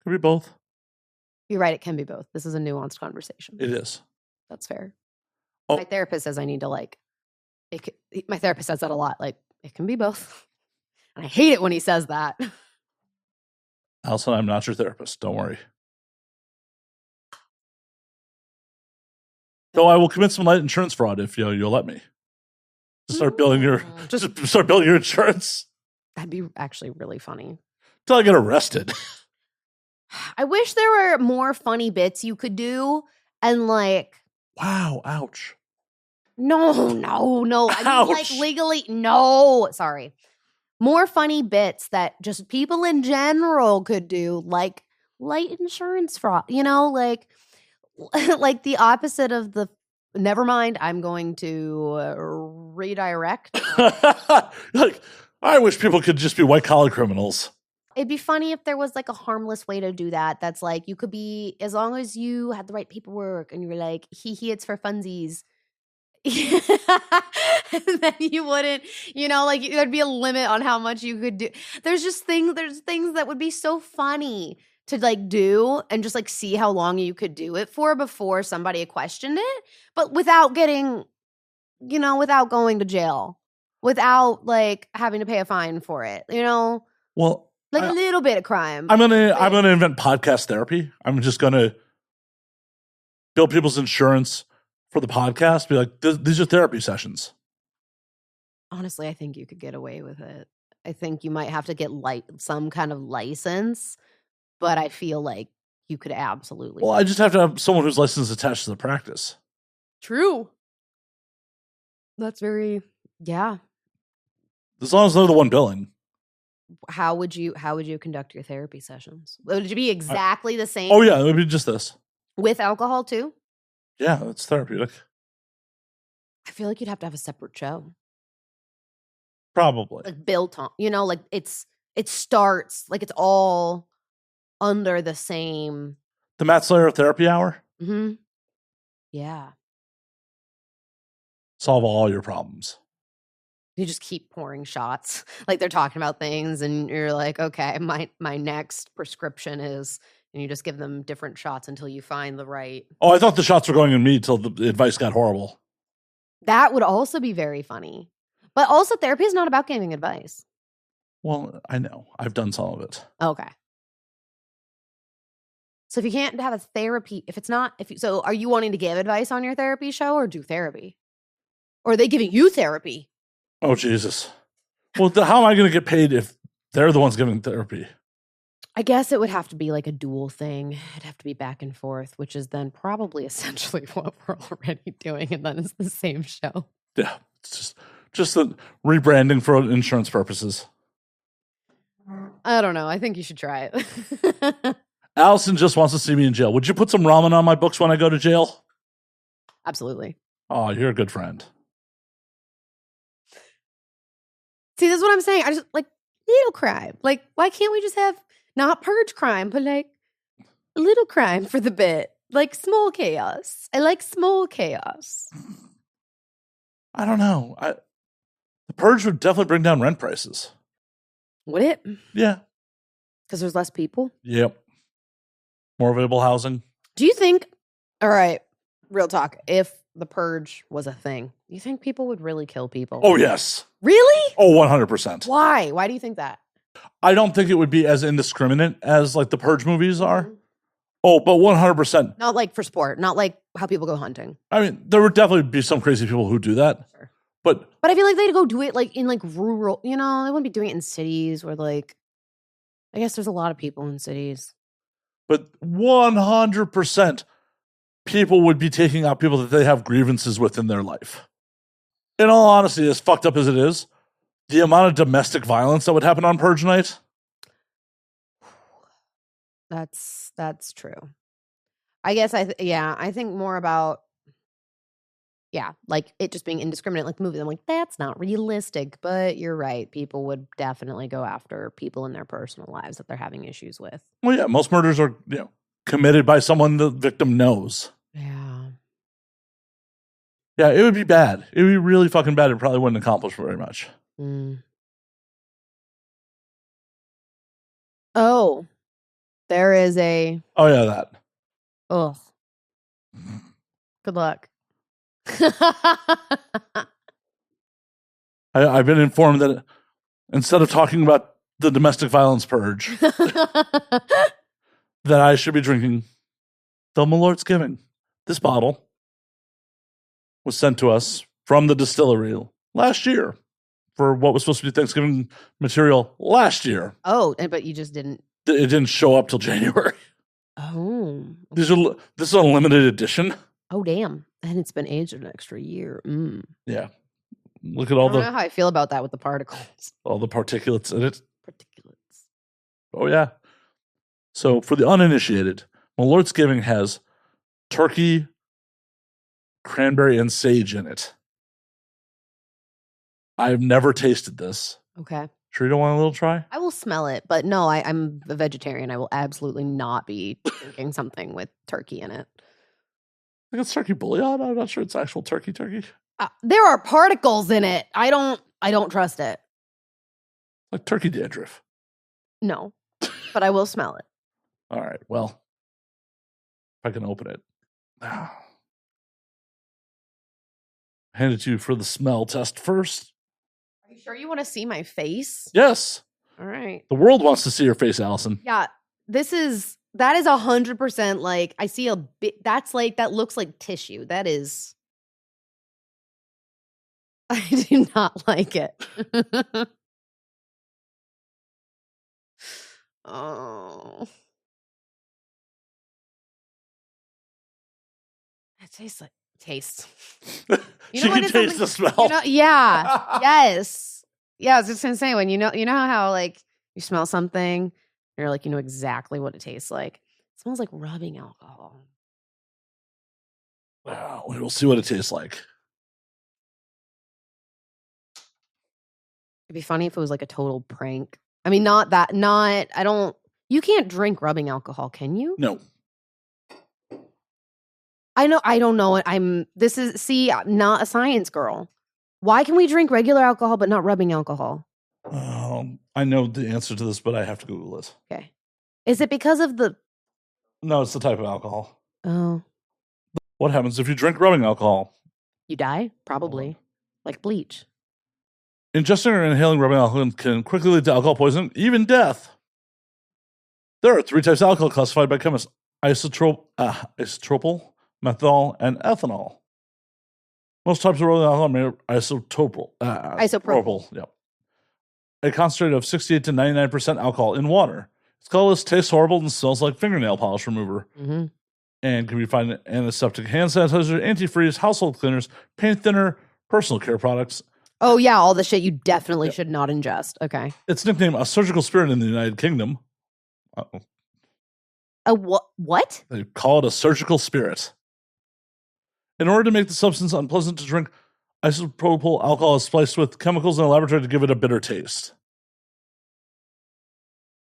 Could be both. You're right. It can be both. This is a nuanced conversation. It is. That's fair. Oh. My therapist says I need to my therapist says that a lot. Like, it can be both. And I hate it when he says that. Alison, I'm not your therapist. Don't worry. Though I will commit some light insurance fraud if you'll let me. Start building your insurance. That'd be actually really funny. Till I get arrested. I wish there were more funny bits you could do and like. Wow, ouch. No. I mean, like legally, no. Sorry. More funny bits that just people in general could do, like light insurance fraud, like the opposite of the, never mind, I'm going to redirect. Like, I wish people could just be white-collar criminals. It'd be funny if there was like a harmless way to do that. That's like, you could be, as long as you had the right paperwork and you were like, it's for funsies. And then you wouldn't, like there'd be a limit on how much you could do. There's things that would be so funny to like do and just like see how long you could do it for before somebody questioned it, but without getting, without going to jail, without like having to pay a fine for it, Well, like a little bit of crime. I'm gonna invent podcast therapy. I'm just gonna build people's insurance for the podcast. Be like, these are therapy sessions. Honestly, I think you could get away with it. I think you might have to get some kind of license, but I feel like you could absolutely. Well, I just have to have someone whose license is attached to the practice. True. That's very, yeah. As long as they're the one billing. How would you conduct your therapy sessions? Would it be exactly the same? Oh yeah, it would be just this. With alcohol too? Yeah, it's therapeutic. I feel like you'd have to have a separate show. Probably. Like built on, like it starts, like it's all under the same. The Matt Slayer Therapy Hour? Mm-hmm. Yeah. Solve all your problems. You just keep pouring shots. Like they're talking about things and you're like, okay, my next prescription is, and you just give them different shots until you find the right. Oh, I thought the shots were going in me till the advice got horrible. That would also be very funny. But also therapy is not about giving advice. Well, I know. I've done some of it. Okay. So if you can't have a therapy, so are you wanting to give advice on your therapy show or do therapy? Or are they giving you therapy? Oh, Jesus. Well, how am I going to get paid if they're the ones giving therapy? I guess it would have to be like a dual thing. It'd have to be back and forth, which is then probably essentially what we're already doing. And then it's the same show. Yeah. It's just the rebranding for insurance purposes. I don't know. I think you should try it. Alison just wants to see me in jail. Would you put some ramen on my books when I go to jail? Absolutely. Oh, you're a good friend. See, this is what I'm saying. I just like little crime. Like, why can't we just have not purge crime, but like a little crime for the bit? Like small chaos. I like small chaos. I don't know. The purge would definitely bring down rent prices. Would it? Yeah. Because there's less people? Yep. More available housing. Do you think, all right, real talk, if the purge was a thing, you think people would really kill people? Oh, yes. Really? Oh, 100%. Why? Why do you think that? I don't think it would be as indiscriminate as like the purge movies are. Mm-hmm. Oh, but 100%. Not like for sport, not like how people go hunting. I mean, there would definitely be some crazy people who do that. Sure. But I feel like they'd go do it like in like rural, they wouldn't be doing it in cities where like, I guess there's a lot of people in cities. But 100% people would be taking out people that they have grievances with in their life. In all honesty, as fucked up as it is, the amount of domestic violence that would happen on Purge night. That's true. I guess I think more about like it just being indiscriminate, like the movie. I'm like, that's not realistic, but you're right. People would definitely go after people in their personal lives that they're having issues with. Well, yeah, most murders are committed by someone the victim knows. Yeah. Yeah, it would be bad. It would be really fucking bad. It probably wouldn't accomplish very much. Oh, there is a. Oh, yeah, that. Ugh. Good luck. I've been informed that instead of talking about the domestic violence purge, that I should be drinking the Malort's Giving. This bottle was sent to us from the distillery last year for what was supposed to be Thanksgiving material last year. Oh, but you just didn't. It didn't show up till January. Oh. This is a limited edition. Oh, damn. And it's been aged an extra year. Yeah. Look at all I don't know how I feel about that with the particles. All the particulates in it. Particulates. Oh, yeah. So for the uninitiated, Malort's Giving has turkey, cranberry, and sage in it. I've never tasted this. Okay. Sure you don't want a little try? I will smell it, but no, I'm a vegetarian. I will absolutely not be drinking something with turkey in it. I think it's turkey bouillon. I'm not sure it's actual turkey. There are particles in it. I don't trust it. Like turkey dandruff. No, but I will smell it. All right. Well, if I can open it. Hand it to you for the smell test first. Are you sure you want to see my face? Yes. All right. The world wants to see your face, Alison. Yeah. That is 100% like I see a bit. That looks like tissue. That is. I do not like it. Oh. It tastes like taste. You she can taste the smell. Yeah. Yes. Yeah, I was just gonna say when you know how like you smell something, you're like, you know exactly what it tastes like. It smells like rubbing alcohol. Wow, we'll see what it tastes like. It'd be funny if it was like a total prank. I mean, you can't drink rubbing alcohol, can you? No. I don't know. I'm not a science girl. Why can we drink regular alcohol but not rubbing alcohol? I know the answer to this, but I have to Google it. Okay. Is it because of the... No, it's the type of alcohol. Oh. What happens if you drink rubbing alcohol? You die, probably. Like bleach. Ingesting or inhaling rubbing alcohol can quickly lead to alcohol poisoning, even death. There are 3 types of alcohol classified by chemists: isotropal, methanol, and ethanol. Most types of rubbing alcohol are made of isopropyl. Yep. A concentrate of 68 to 99% alcohol in water. It's colorless, tastes horrible, and smells like fingernail polish remover. Mm-hmm. And can be found in antiseptic hand sanitizer, antifreeze, household cleaners, paint thinner, personal care products. Oh, yeah, all the shit you definitely should not ingest. Okay. It's nicknamed a surgical spirit in the United Kingdom. Uh-oh. A what? They call it a surgical spirit. In order to make the substance unpleasant to drink, isopropyl alcohol is spliced with chemicals in a laboratory to give it a bitter taste.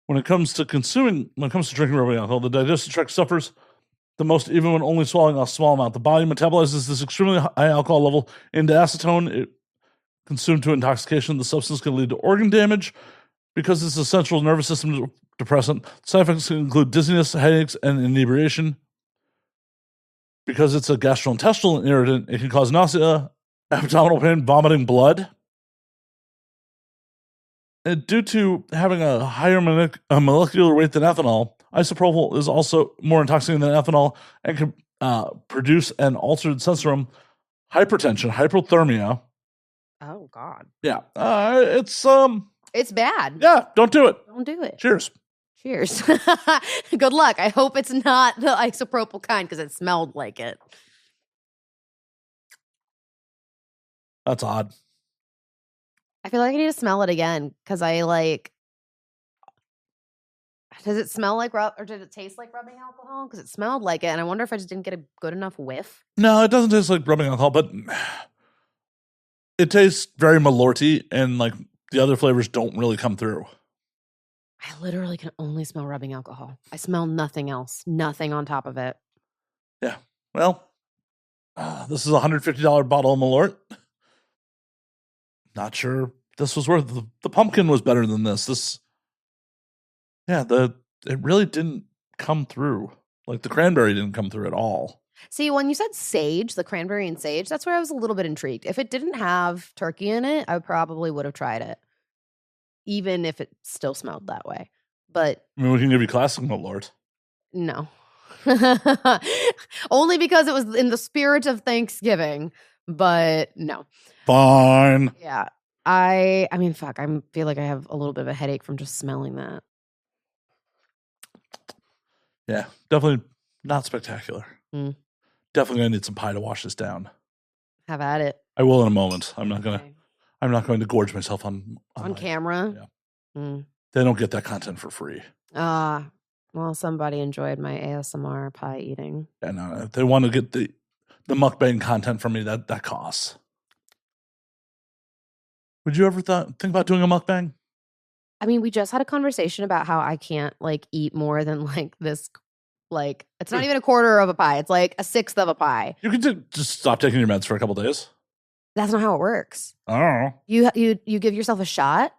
When it comes to drinking rubbing alcohol, the digestive tract suffers the most even when only swallowing a small amount. The body metabolizes this extremely high alcohol level into acetone. Consumed to intoxication, the substance can lead to organ damage. Because it's a central nervous system depressant, side effects include dizziness, headaches, and inebriation. Because it's a gastrointestinal irritant, it can cause nausea, abdominal pain, vomiting, blood. And due to having a higher molecular weight than ethanol, isopropyl is also more intoxicating than ethanol and can produce an altered sensorium, hypertension, hypothermia. Oh, God. Yeah. It's bad. Yeah, don't do it. Don't do it. Cheers. Cheers. Good luck. I hope it's not the isopropyl kind because it smelled like it. That's odd. I feel like I need to smell it again because I like. Does it smell like or did it taste like rubbing alcohol? Because it smelled like it, and I wonder if I just didn't get a good enough whiff. No, it doesn't taste like rubbing alcohol, but it tastes very malorty, and like the other flavors don't really come through. I literally can only smell rubbing alcohol. I smell nothing else. Nothing on top of it. Yeah. Well, this is a $150 bottle of Malort. Not sure this was worth it. The pumpkin was better than this. It really didn't come through. Like the cranberry didn't come through at all. See, when you said sage, the cranberry and sage, that's where I was a little bit intrigued. If it didn't have turkey in it, I probably would have tried it, even if it still smelled that way. But I mean, we can give you classic Malort. No. Only because it was in the spirit of Thanksgiving, but no. Fine. Yeah. I mean, fuck, I feel like I have a little bit of a headache from just smelling that. Yeah, definitely not spectacular. Mm. Definitely gonna need some pie to wash this down. Have at it. I will in a moment. I'm not going to gorge myself on camera. Yeah. Mm. They don't get that content for free. Well, somebody enjoyed my ASMR pie eating. And if they want to get the mukbang content from me, that costs. Would you ever think about doing a mukbang? I mean, we just had a conversation about how I can't like eat more than like this. Like, it's not even a quarter of a pie. It's like a sixth of a pie. You can just stop taking your meds for a couple days. That's not how it works. I don't know. You give yourself a shot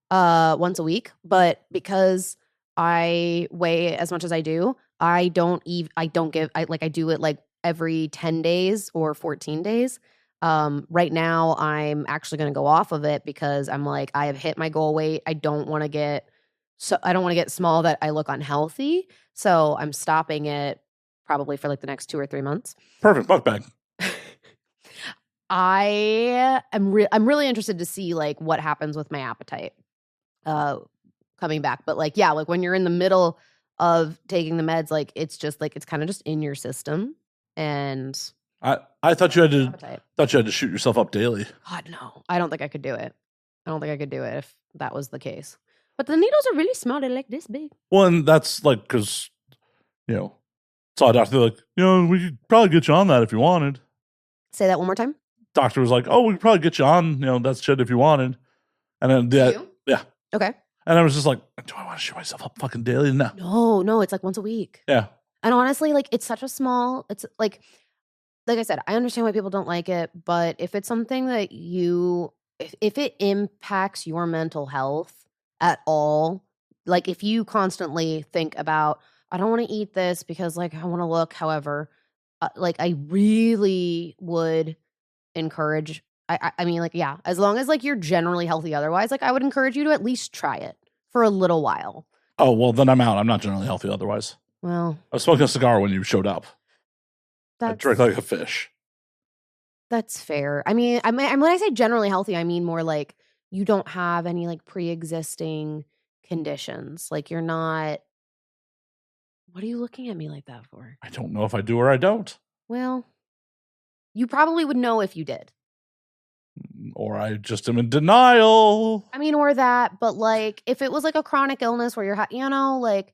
once a week, but because I weigh as much as I do, I do it like every 10 days or 14 days. Right now I'm actually going to go off of it because I'm like, I have hit my goal weight. I don't want to get small that I look unhealthy. So I'm stopping it probably for like the next 2 or 3 months. Perfect. Mukbang. I'm really interested to see like what happens with my appetite coming back. But like, yeah, like when you're in the middle of taking the meds, like it's just like it's kind of just in your system. And I thought you had to shoot yourself up daily. God, no. I don't think I could do it. I don't think I could do it if that was the case. But the needles are really small. They're like this big. Well, and that's like because, saw a doctor like, we could probably get you on that if you wanted. Say that one more time. Doctor was like, we could probably get you on, that shit if you wanted. And then, yeah. Okay. And I was just like, do I want to shoot myself up fucking daily? No, it's like once a week. Yeah. And honestly, like it's such a small, it's like I said, I understand why people don't like it, but if it's something that if it impacts your mental health at all, like if you constantly think about, I don't want to eat this because like I want to look, however, like I really would encourage, I mean, like, yeah, as long as like you're generally healthy otherwise, like I would encourage you to at least try it for a little while. Oh, well, then I'm out. I'm not generally healthy otherwise. Well, I was smoking a cigar when you showed up. I drink like a fish. That's fair. I mean, when I say generally healthy, I mean more like you don't have any like pre-existing conditions. Like you're not. What are you looking at me like that for? I don't know if I do or I don't. Well, you probably would know if you did. Or I just am in denial. I mean, or that, but like if it was like a chronic illness where you're, like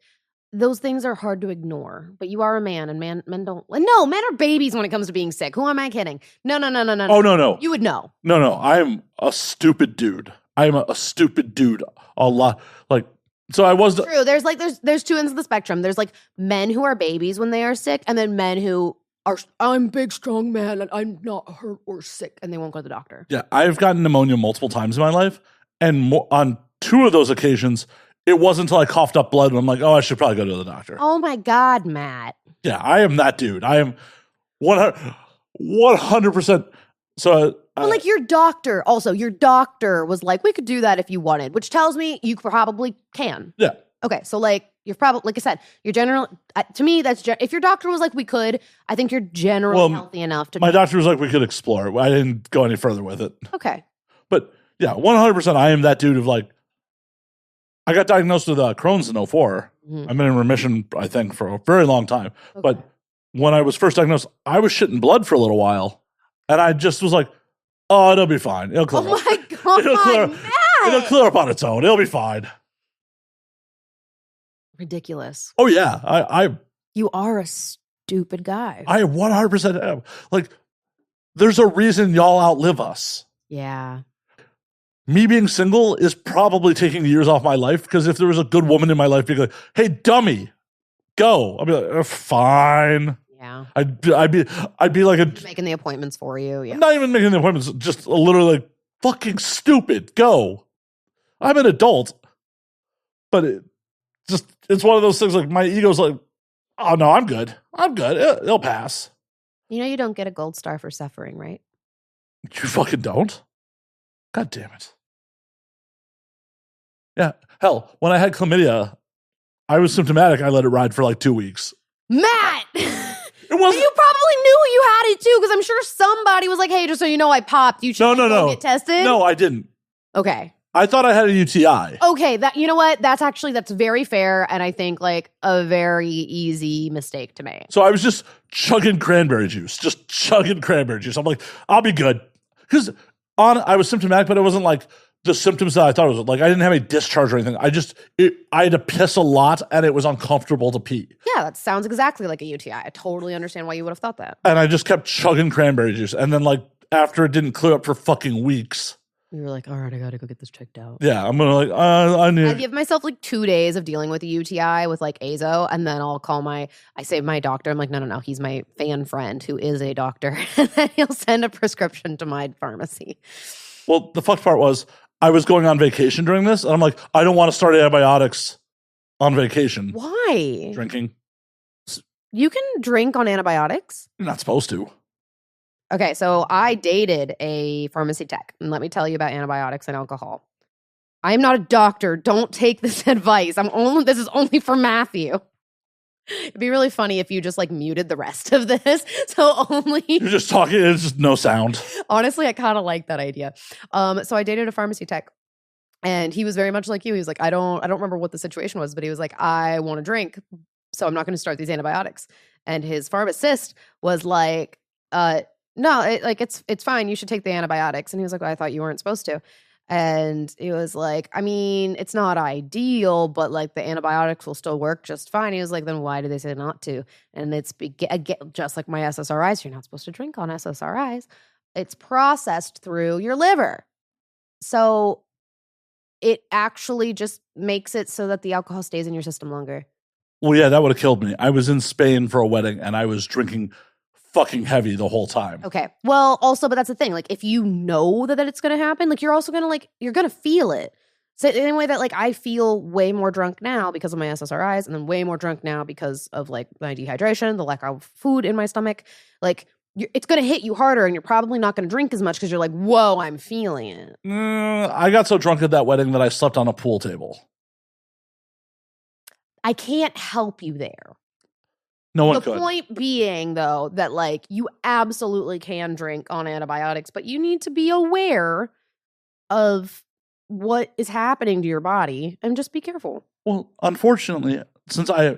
those things are hard to ignore. But you are a man, and men don't. No, men are babies when it comes to being sick. Who am I kidding? No. Oh no. You would know. No. I'm a stupid dude. I'm a stupid dude. A lot. Like, so I was true. There's two ends of the spectrum. There's like men who are babies when they are sick, and then men who are, I'm a big strong man and I'm not hurt or sick, and they won't go to the doctor. Yeah, I've gotten pneumonia multiple times in my life, and on 2 of those occasions, it wasn't until I coughed up blood and I'm like, I should probably go to the doctor. Oh my God, Matt. Yeah, I am that dude. I am 100%. So, but like your doctor was like, we could do that if you wanted, which tells me you probably can. Yeah. Okay, so like you're probably, like I said, you're general. To me, that's if your doctor was like, we could. I think you're generally healthy enough to. My doctor was like, we could explore it. I didn't go any further with it. Okay. But yeah, 100%. I am that dude of like, I got diagnosed with Crohn's in 2004. I've been in remission, I think, for a very long time. Okay. But when I was first diagnosed, I was shitting blood for a little while. And I just was like, oh, it'll be fine. It'll clear up. Oh my God, it'll clear up on its own. It'll be fine. Ridiculous. Oh, yeah. You are a stupid guy. I 100% am. Like, there's a reason y'all outlive us. Yeah. Me being single is probably taking years off my life, because if there was a good woman in my life being like, hey, dummy, go. I'd be like, fine. Yeah. I'd be like making the appointments for you. Yeah. I'm not even making the appointments, just literally like, fucking stupid, go. I'm an adult. But it's one of those things, like, my ego's like, oh no, I'm good. It'll pass. You know you don't get a gold star for suffering, right? You fucking don't? God damn it. Yeah. Hell, when I had chlamydia, I was symptomatic. I let it ride for like 2 weeks. Matt! It wasn't. You probably knew you had it too, because I'm sure somebody was like, hey, just so you know, I popped. You should go get tested. No, I didn't. Okay. I thought I had a UTI. Okay, you know what? That's very fair, and I think like a very easy mistake to make. So I was just chugging cranberry juice. I'm like, I'll be good. Because I was symptomatic, but it wasn't like the symptoms that I thought it was. Like, I didn't have any discharge or anything. I had to piss a lot, and it was uncomfortable to pee. Yeah, that sounds exactly like a UTI. I totally understand why you would have thought that. And I just kept chugging cranberry juice. And then, like, after it didn't clear up for fucking weeks, you were like, all right, I gotta go get this checked out. Yeah, I'm gonna I give myself like 2 days of dealing with a UTI with like azo, and then I'll call I say my doctor. I'm like, no, he's my fan friend who is a doctor. And then he'll send a prescription to my pharmacy. Well, the fucked part was I was going on vacation during this, and I'm like, I don't want to start antibiotics on vacation. Why? Drinking. You can drink on antibiotics? You're not supposed to. Okay, so I dated a pharmacy tech, and let me tell you about antibiotics and alcohol. I am not a doctor. Don't take this advice. This is only for Matthew. It'd be really funny if you just like muted the rest of this. So only you're just talking, it's just no sound. Honestly, I kind of like that idea. So I dated a pharmacy tech, and he was very much like you. He was like, I don't remember what the situation was, but he was like, I want to drink, so I'm not going to start these antibiotics. And his pharmacist was like, no, it's fine. You should take the antibiotics. And he was like, well, I thought you weren't supposed to. And he was like, I mean, it's not ideal, but like the antibiotics will still work just fine. He was like, then why do they say not to? And it's just like my SSRIs. You're not supposed to drink on SSRIs. It's processed through your liver. So it actually just makes it so that the alcohol stays in your system longer. Well, yeah, that would have killed me. I was in Spain for a wedding, and I was drinking fucking heavy the whole time. Okay. Well, also, but that's the thing. Like, if you know that it's going to happen, like, you're also going to, you're going to feel it. So in a way that, like, I feel way more drunk now because of my SSRIs, and then way more drunk now because of, like, my dehydration, the lack of food in my stomach. Like, it's going to hit you harder, and you're probably not going to drink as much because you're like, whoa, I'm feeling it. I got so drunk at that wedding that I slept on a pool table. I can't help you there. No one could. The point being, though, that like you absolutely can drink on antibiotics, but you need to be aware of what is happening to your body and just be careful. Well, unfortunately, since I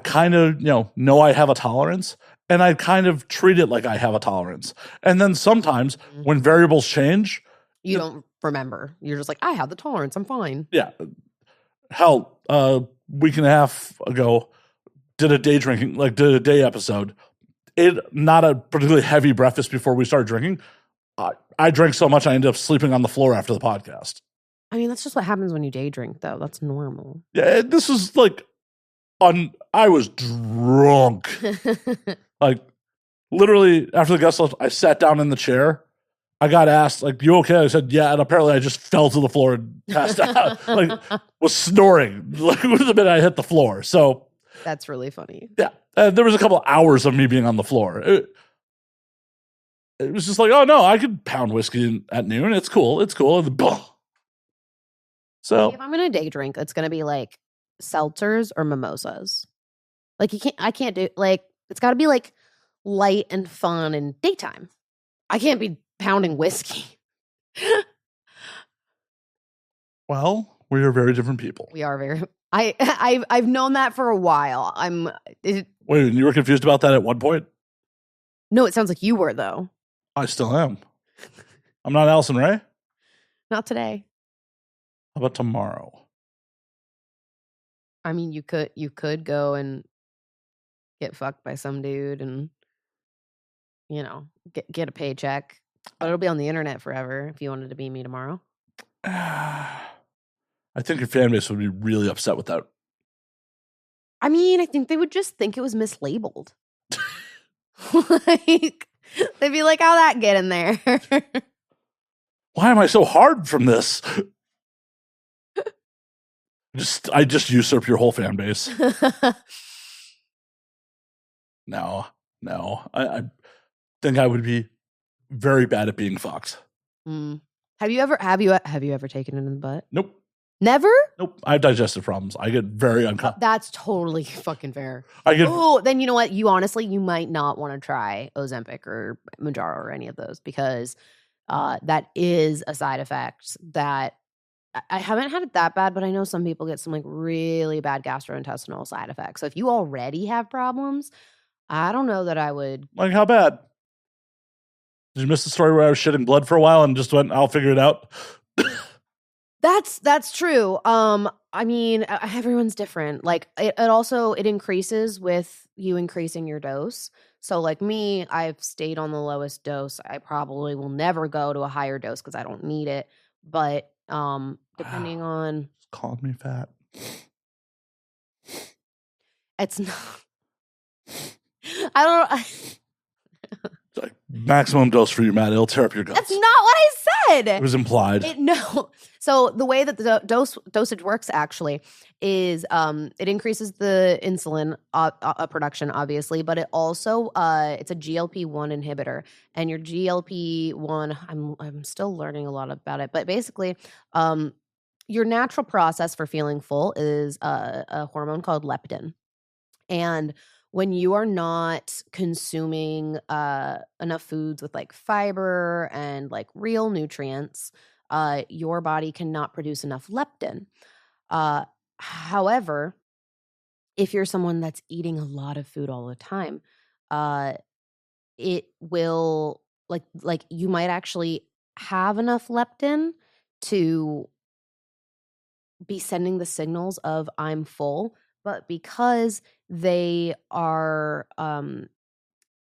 kind of know I have a tolerance, and I kind of treat it like I have a tolerance, and then sometimes when variables change, you don't remember. You're just like, I have the tolerance. I'm fine. Yeah. Hell, a week and a half ago, did a day episode. Not a particularly heavy breakfast before we started drinking. I drank so much I ended up sleeping on the floor after the podcast. I mean, that's just what happens when you day drink, though. That's normal. Yeah, this is like, I was drunk. Like, literally, after the guest left, I sat down in the chair. I got asked, like, you okay? I said, yeah, and apparently I just fell to the floor and passed out. Like, was snoring. Like, it was the minute I hit the floor. So that's really funny. Yeah. There was a couple of hours of me being on the floor. It was just like, oh, no, I could pound whiskey at noon. It's cool. So if I'm going to day drink, it's going to be like seltzers or mimosas. Like, I can't do, like, it's got to be like light and fun and daytime. I can't be pounding whiskey. Well, we are very different people. We are very, I've known that for a while. Wait, you were confused about that at one point? No, it sounds like you were, though. I still am. I'm not Alison Ray? Not today. How about tomorrow? I mean, you could go and get fucked by some dude and, you know, get a paycheck. But it'll be on the internet forever if you wanted to be me tomorrow. I think your fan base would be really upset with that. I mean, I think they would just think it was mislabeled. Like, they'd be like, how'd that get in there? Why am I so hard from this? I just usurp your whole fan base. No. I think I would be very bad at being fucked. Have you ever taken it in the butt? Nope. Never? Nope. I have digestive problems. I get very uncomfortable. That's totally fucking fair. Then you know what? You might not want to try Ozempic or Mounjaro or any of those because that is a side effect that I haven't had it that bad, but I know some people get some like really bad gastrointestinal side effects. So if you already have problems, I don't know that I would. Like how bad? Did you miss the story where I was shitting blood for a while and just went, I'll figure it out? That's true. I mean, everyone's different. Like it increases with you increasing your dose. So like me, I've stayed on the lowest dose. I probably will never go to a higher dose because I don't need it. But depending on, it's called me fat. It's not. I don't. Like maximum dose for you, Matt. It'll tear up your guts. That's not what I said. It was implied. No. So the way that the dosage works actually is it increases the insulin production, obviously, but it also it's a GLP-1 inhibitor, and your GLP-1. I'm still learning a lot about it, but basically, your natural process for feeling full is a hormone called leptin, and when you are not consuming enough foods with like fiber and like real nutrients, your body cannot produce enough leptin. However, if you're someone that's eating a lot of food all the time, it will like you might actually have enough leptin to be sending the signals of I'm full, but because they are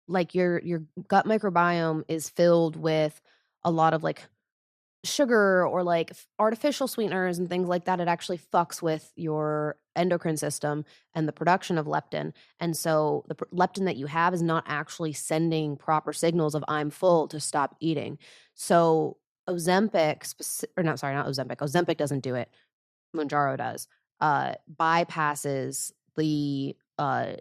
like your gut microbiome is filled with a lot of like sugar or like artificial sweeteners and things like that, it actually fucks with your endocrine system and the production of leptin. And so the leptin that you have is not actually sending proper signals of I'm full to stop eating. So Ozempic doesn't do it. Mounjaro does. Bypasses the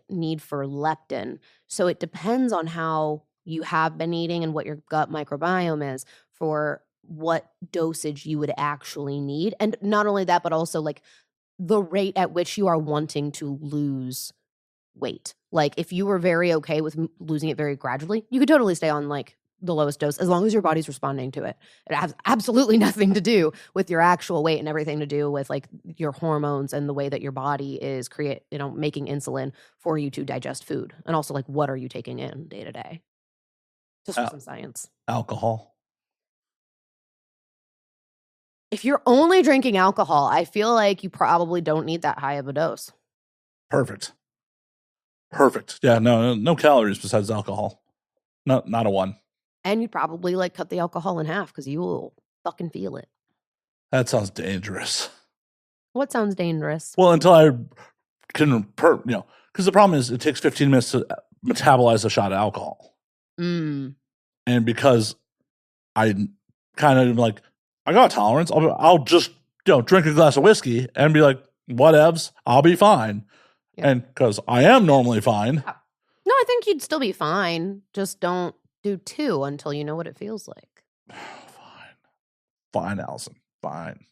need for leptin. So it depends on how you have been eating and what your gut microbiome is for what dosage you would actually need. And not only that, but also like the rate at which you are wanting to lose weight. Like if you were very okay with losing it very gradually, you could totally stay on like the lowest dose as long as your body's responding to it. It has absolutely nothing to do with your actual weight and everything to do with like your hormones and the way that your body is making insulin for you to digest food. And also like what are you taking in day to day? Just for some science. Alcohol. If you're only drinking alcohol, I feel like you probably don't need that high of a dose. Perfect. Yeah, no calories besides alcohol. Not a one. And you'd probably like cut the alcohol in half because you will fucking feel it. That sounds dangerous. What sounds dangerous? Well, until I can, because the problem is it takes 15 minutes to metabolize a shot of alcohol. And because I kind of like, I got a tolerance, I'll just, drink a glass of whiskey and be like, whatevs, I'll be fine. Yeah. And because I am normally fine. No, I think you'd still be fine. Just don't do 2 until you know what it feels like. Fine, Alison. Fine.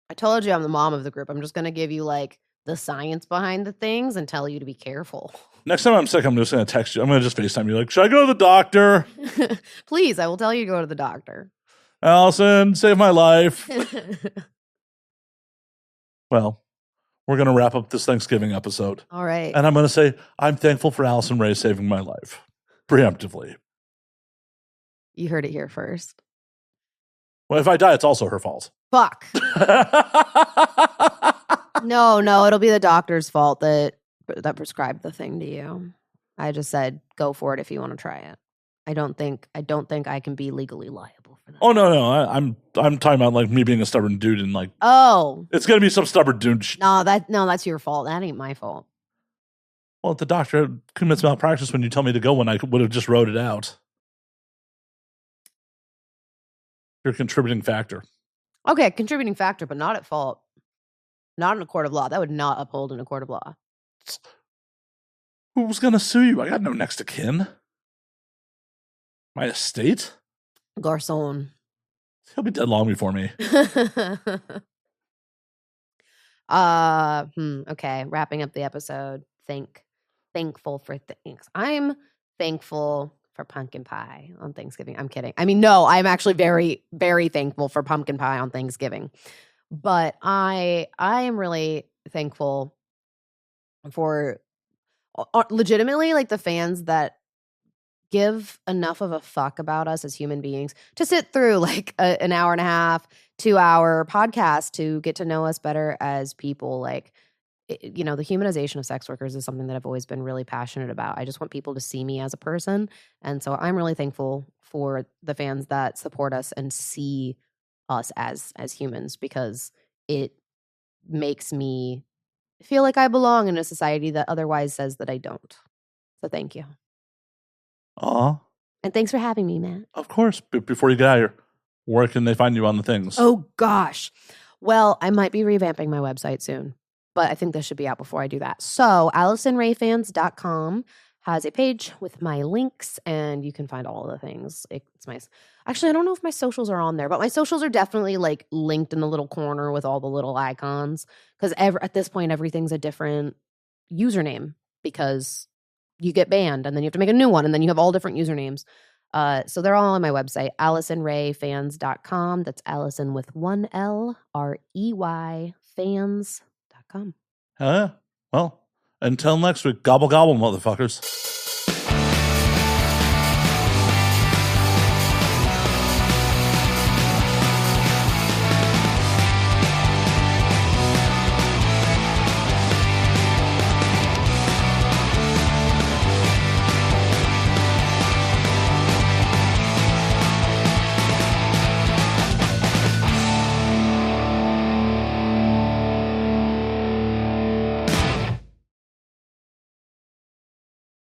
I told you I'm the mom of the group. I'm just going to give you like the science behind the things and tell you to be careful. Next time I'm sick, I'm just going to text you. I'm going to just FaceTime you like, should I go to the doctor? Please, I will tell you to go to the doctor. Alison, save my life. Well, we're going to wrap up this Thanksgiving episode. All right. And I'm going to say, I'm thankful for Alison Ray saving my life. Preemptively. You heard it here first. Well, if I die, it's also her fault. Fuck. No, it'll be the doctor's fault that prescribed the thing to you. I just said, go for it if you want to try it. I don't think I can be legally liable for that. Oh no, I'm talking about like me being a stubborn dude and like. Oh, it's gonna be some stubborn dude. No, that's your fault. That ain't my fault. Well, if the doctor commits malpractice when you tell me to go, when I would have just wrote it out. You're a contributing factor. Okay, contributing factor, but not at fault. Not in a court of law. That would not uphold in a court of law. Who's gonna sue you? I got no next of kin. My estate? Garcon. He'll be dead long before me. Okay, wrapping up the episode. Thankful for things. I'm thankful for pumpkin pie on Thanksgiving. I'm kidding. I mean, no, I'm actually very, very thankful for pumpkin pie on Thanksgiving. But I am really thankful for legitimately like the fans that give enough of a fuck about us as human beings to sit through like an hour and a half, 2-hour podcast to get to know us better as people. Like, you know, the humanization of sex workers is something that I've always been really passionate about. I just want people to see me as a person. And so I'm really thankful for the fans that support us and see us as humans, because it makes me feel like I belong in a society that otherwise says that I don't. So thank you. Aw. And thanks for having me, Matt. Of course. But before you get out of here, where can they find you on the things? Oh, gosh. Well, I might be revamping my website soon, but I think this should be out before I do that. So AlisonRayFans.com has a page with my links, and you can find all the things. It's nice. Actually, I don't know if my socials are on there, but my socials are definitely like linked in the little corner with all the little icons, because at this point, everything's a different username because you get banned and then you have to make a new one and then you have all different usernames. So they're all on my website, AlisonRayFans.com. That's Alison with one L, REY, fans.com. Well, until next week, gobble gobble, motherfuckers.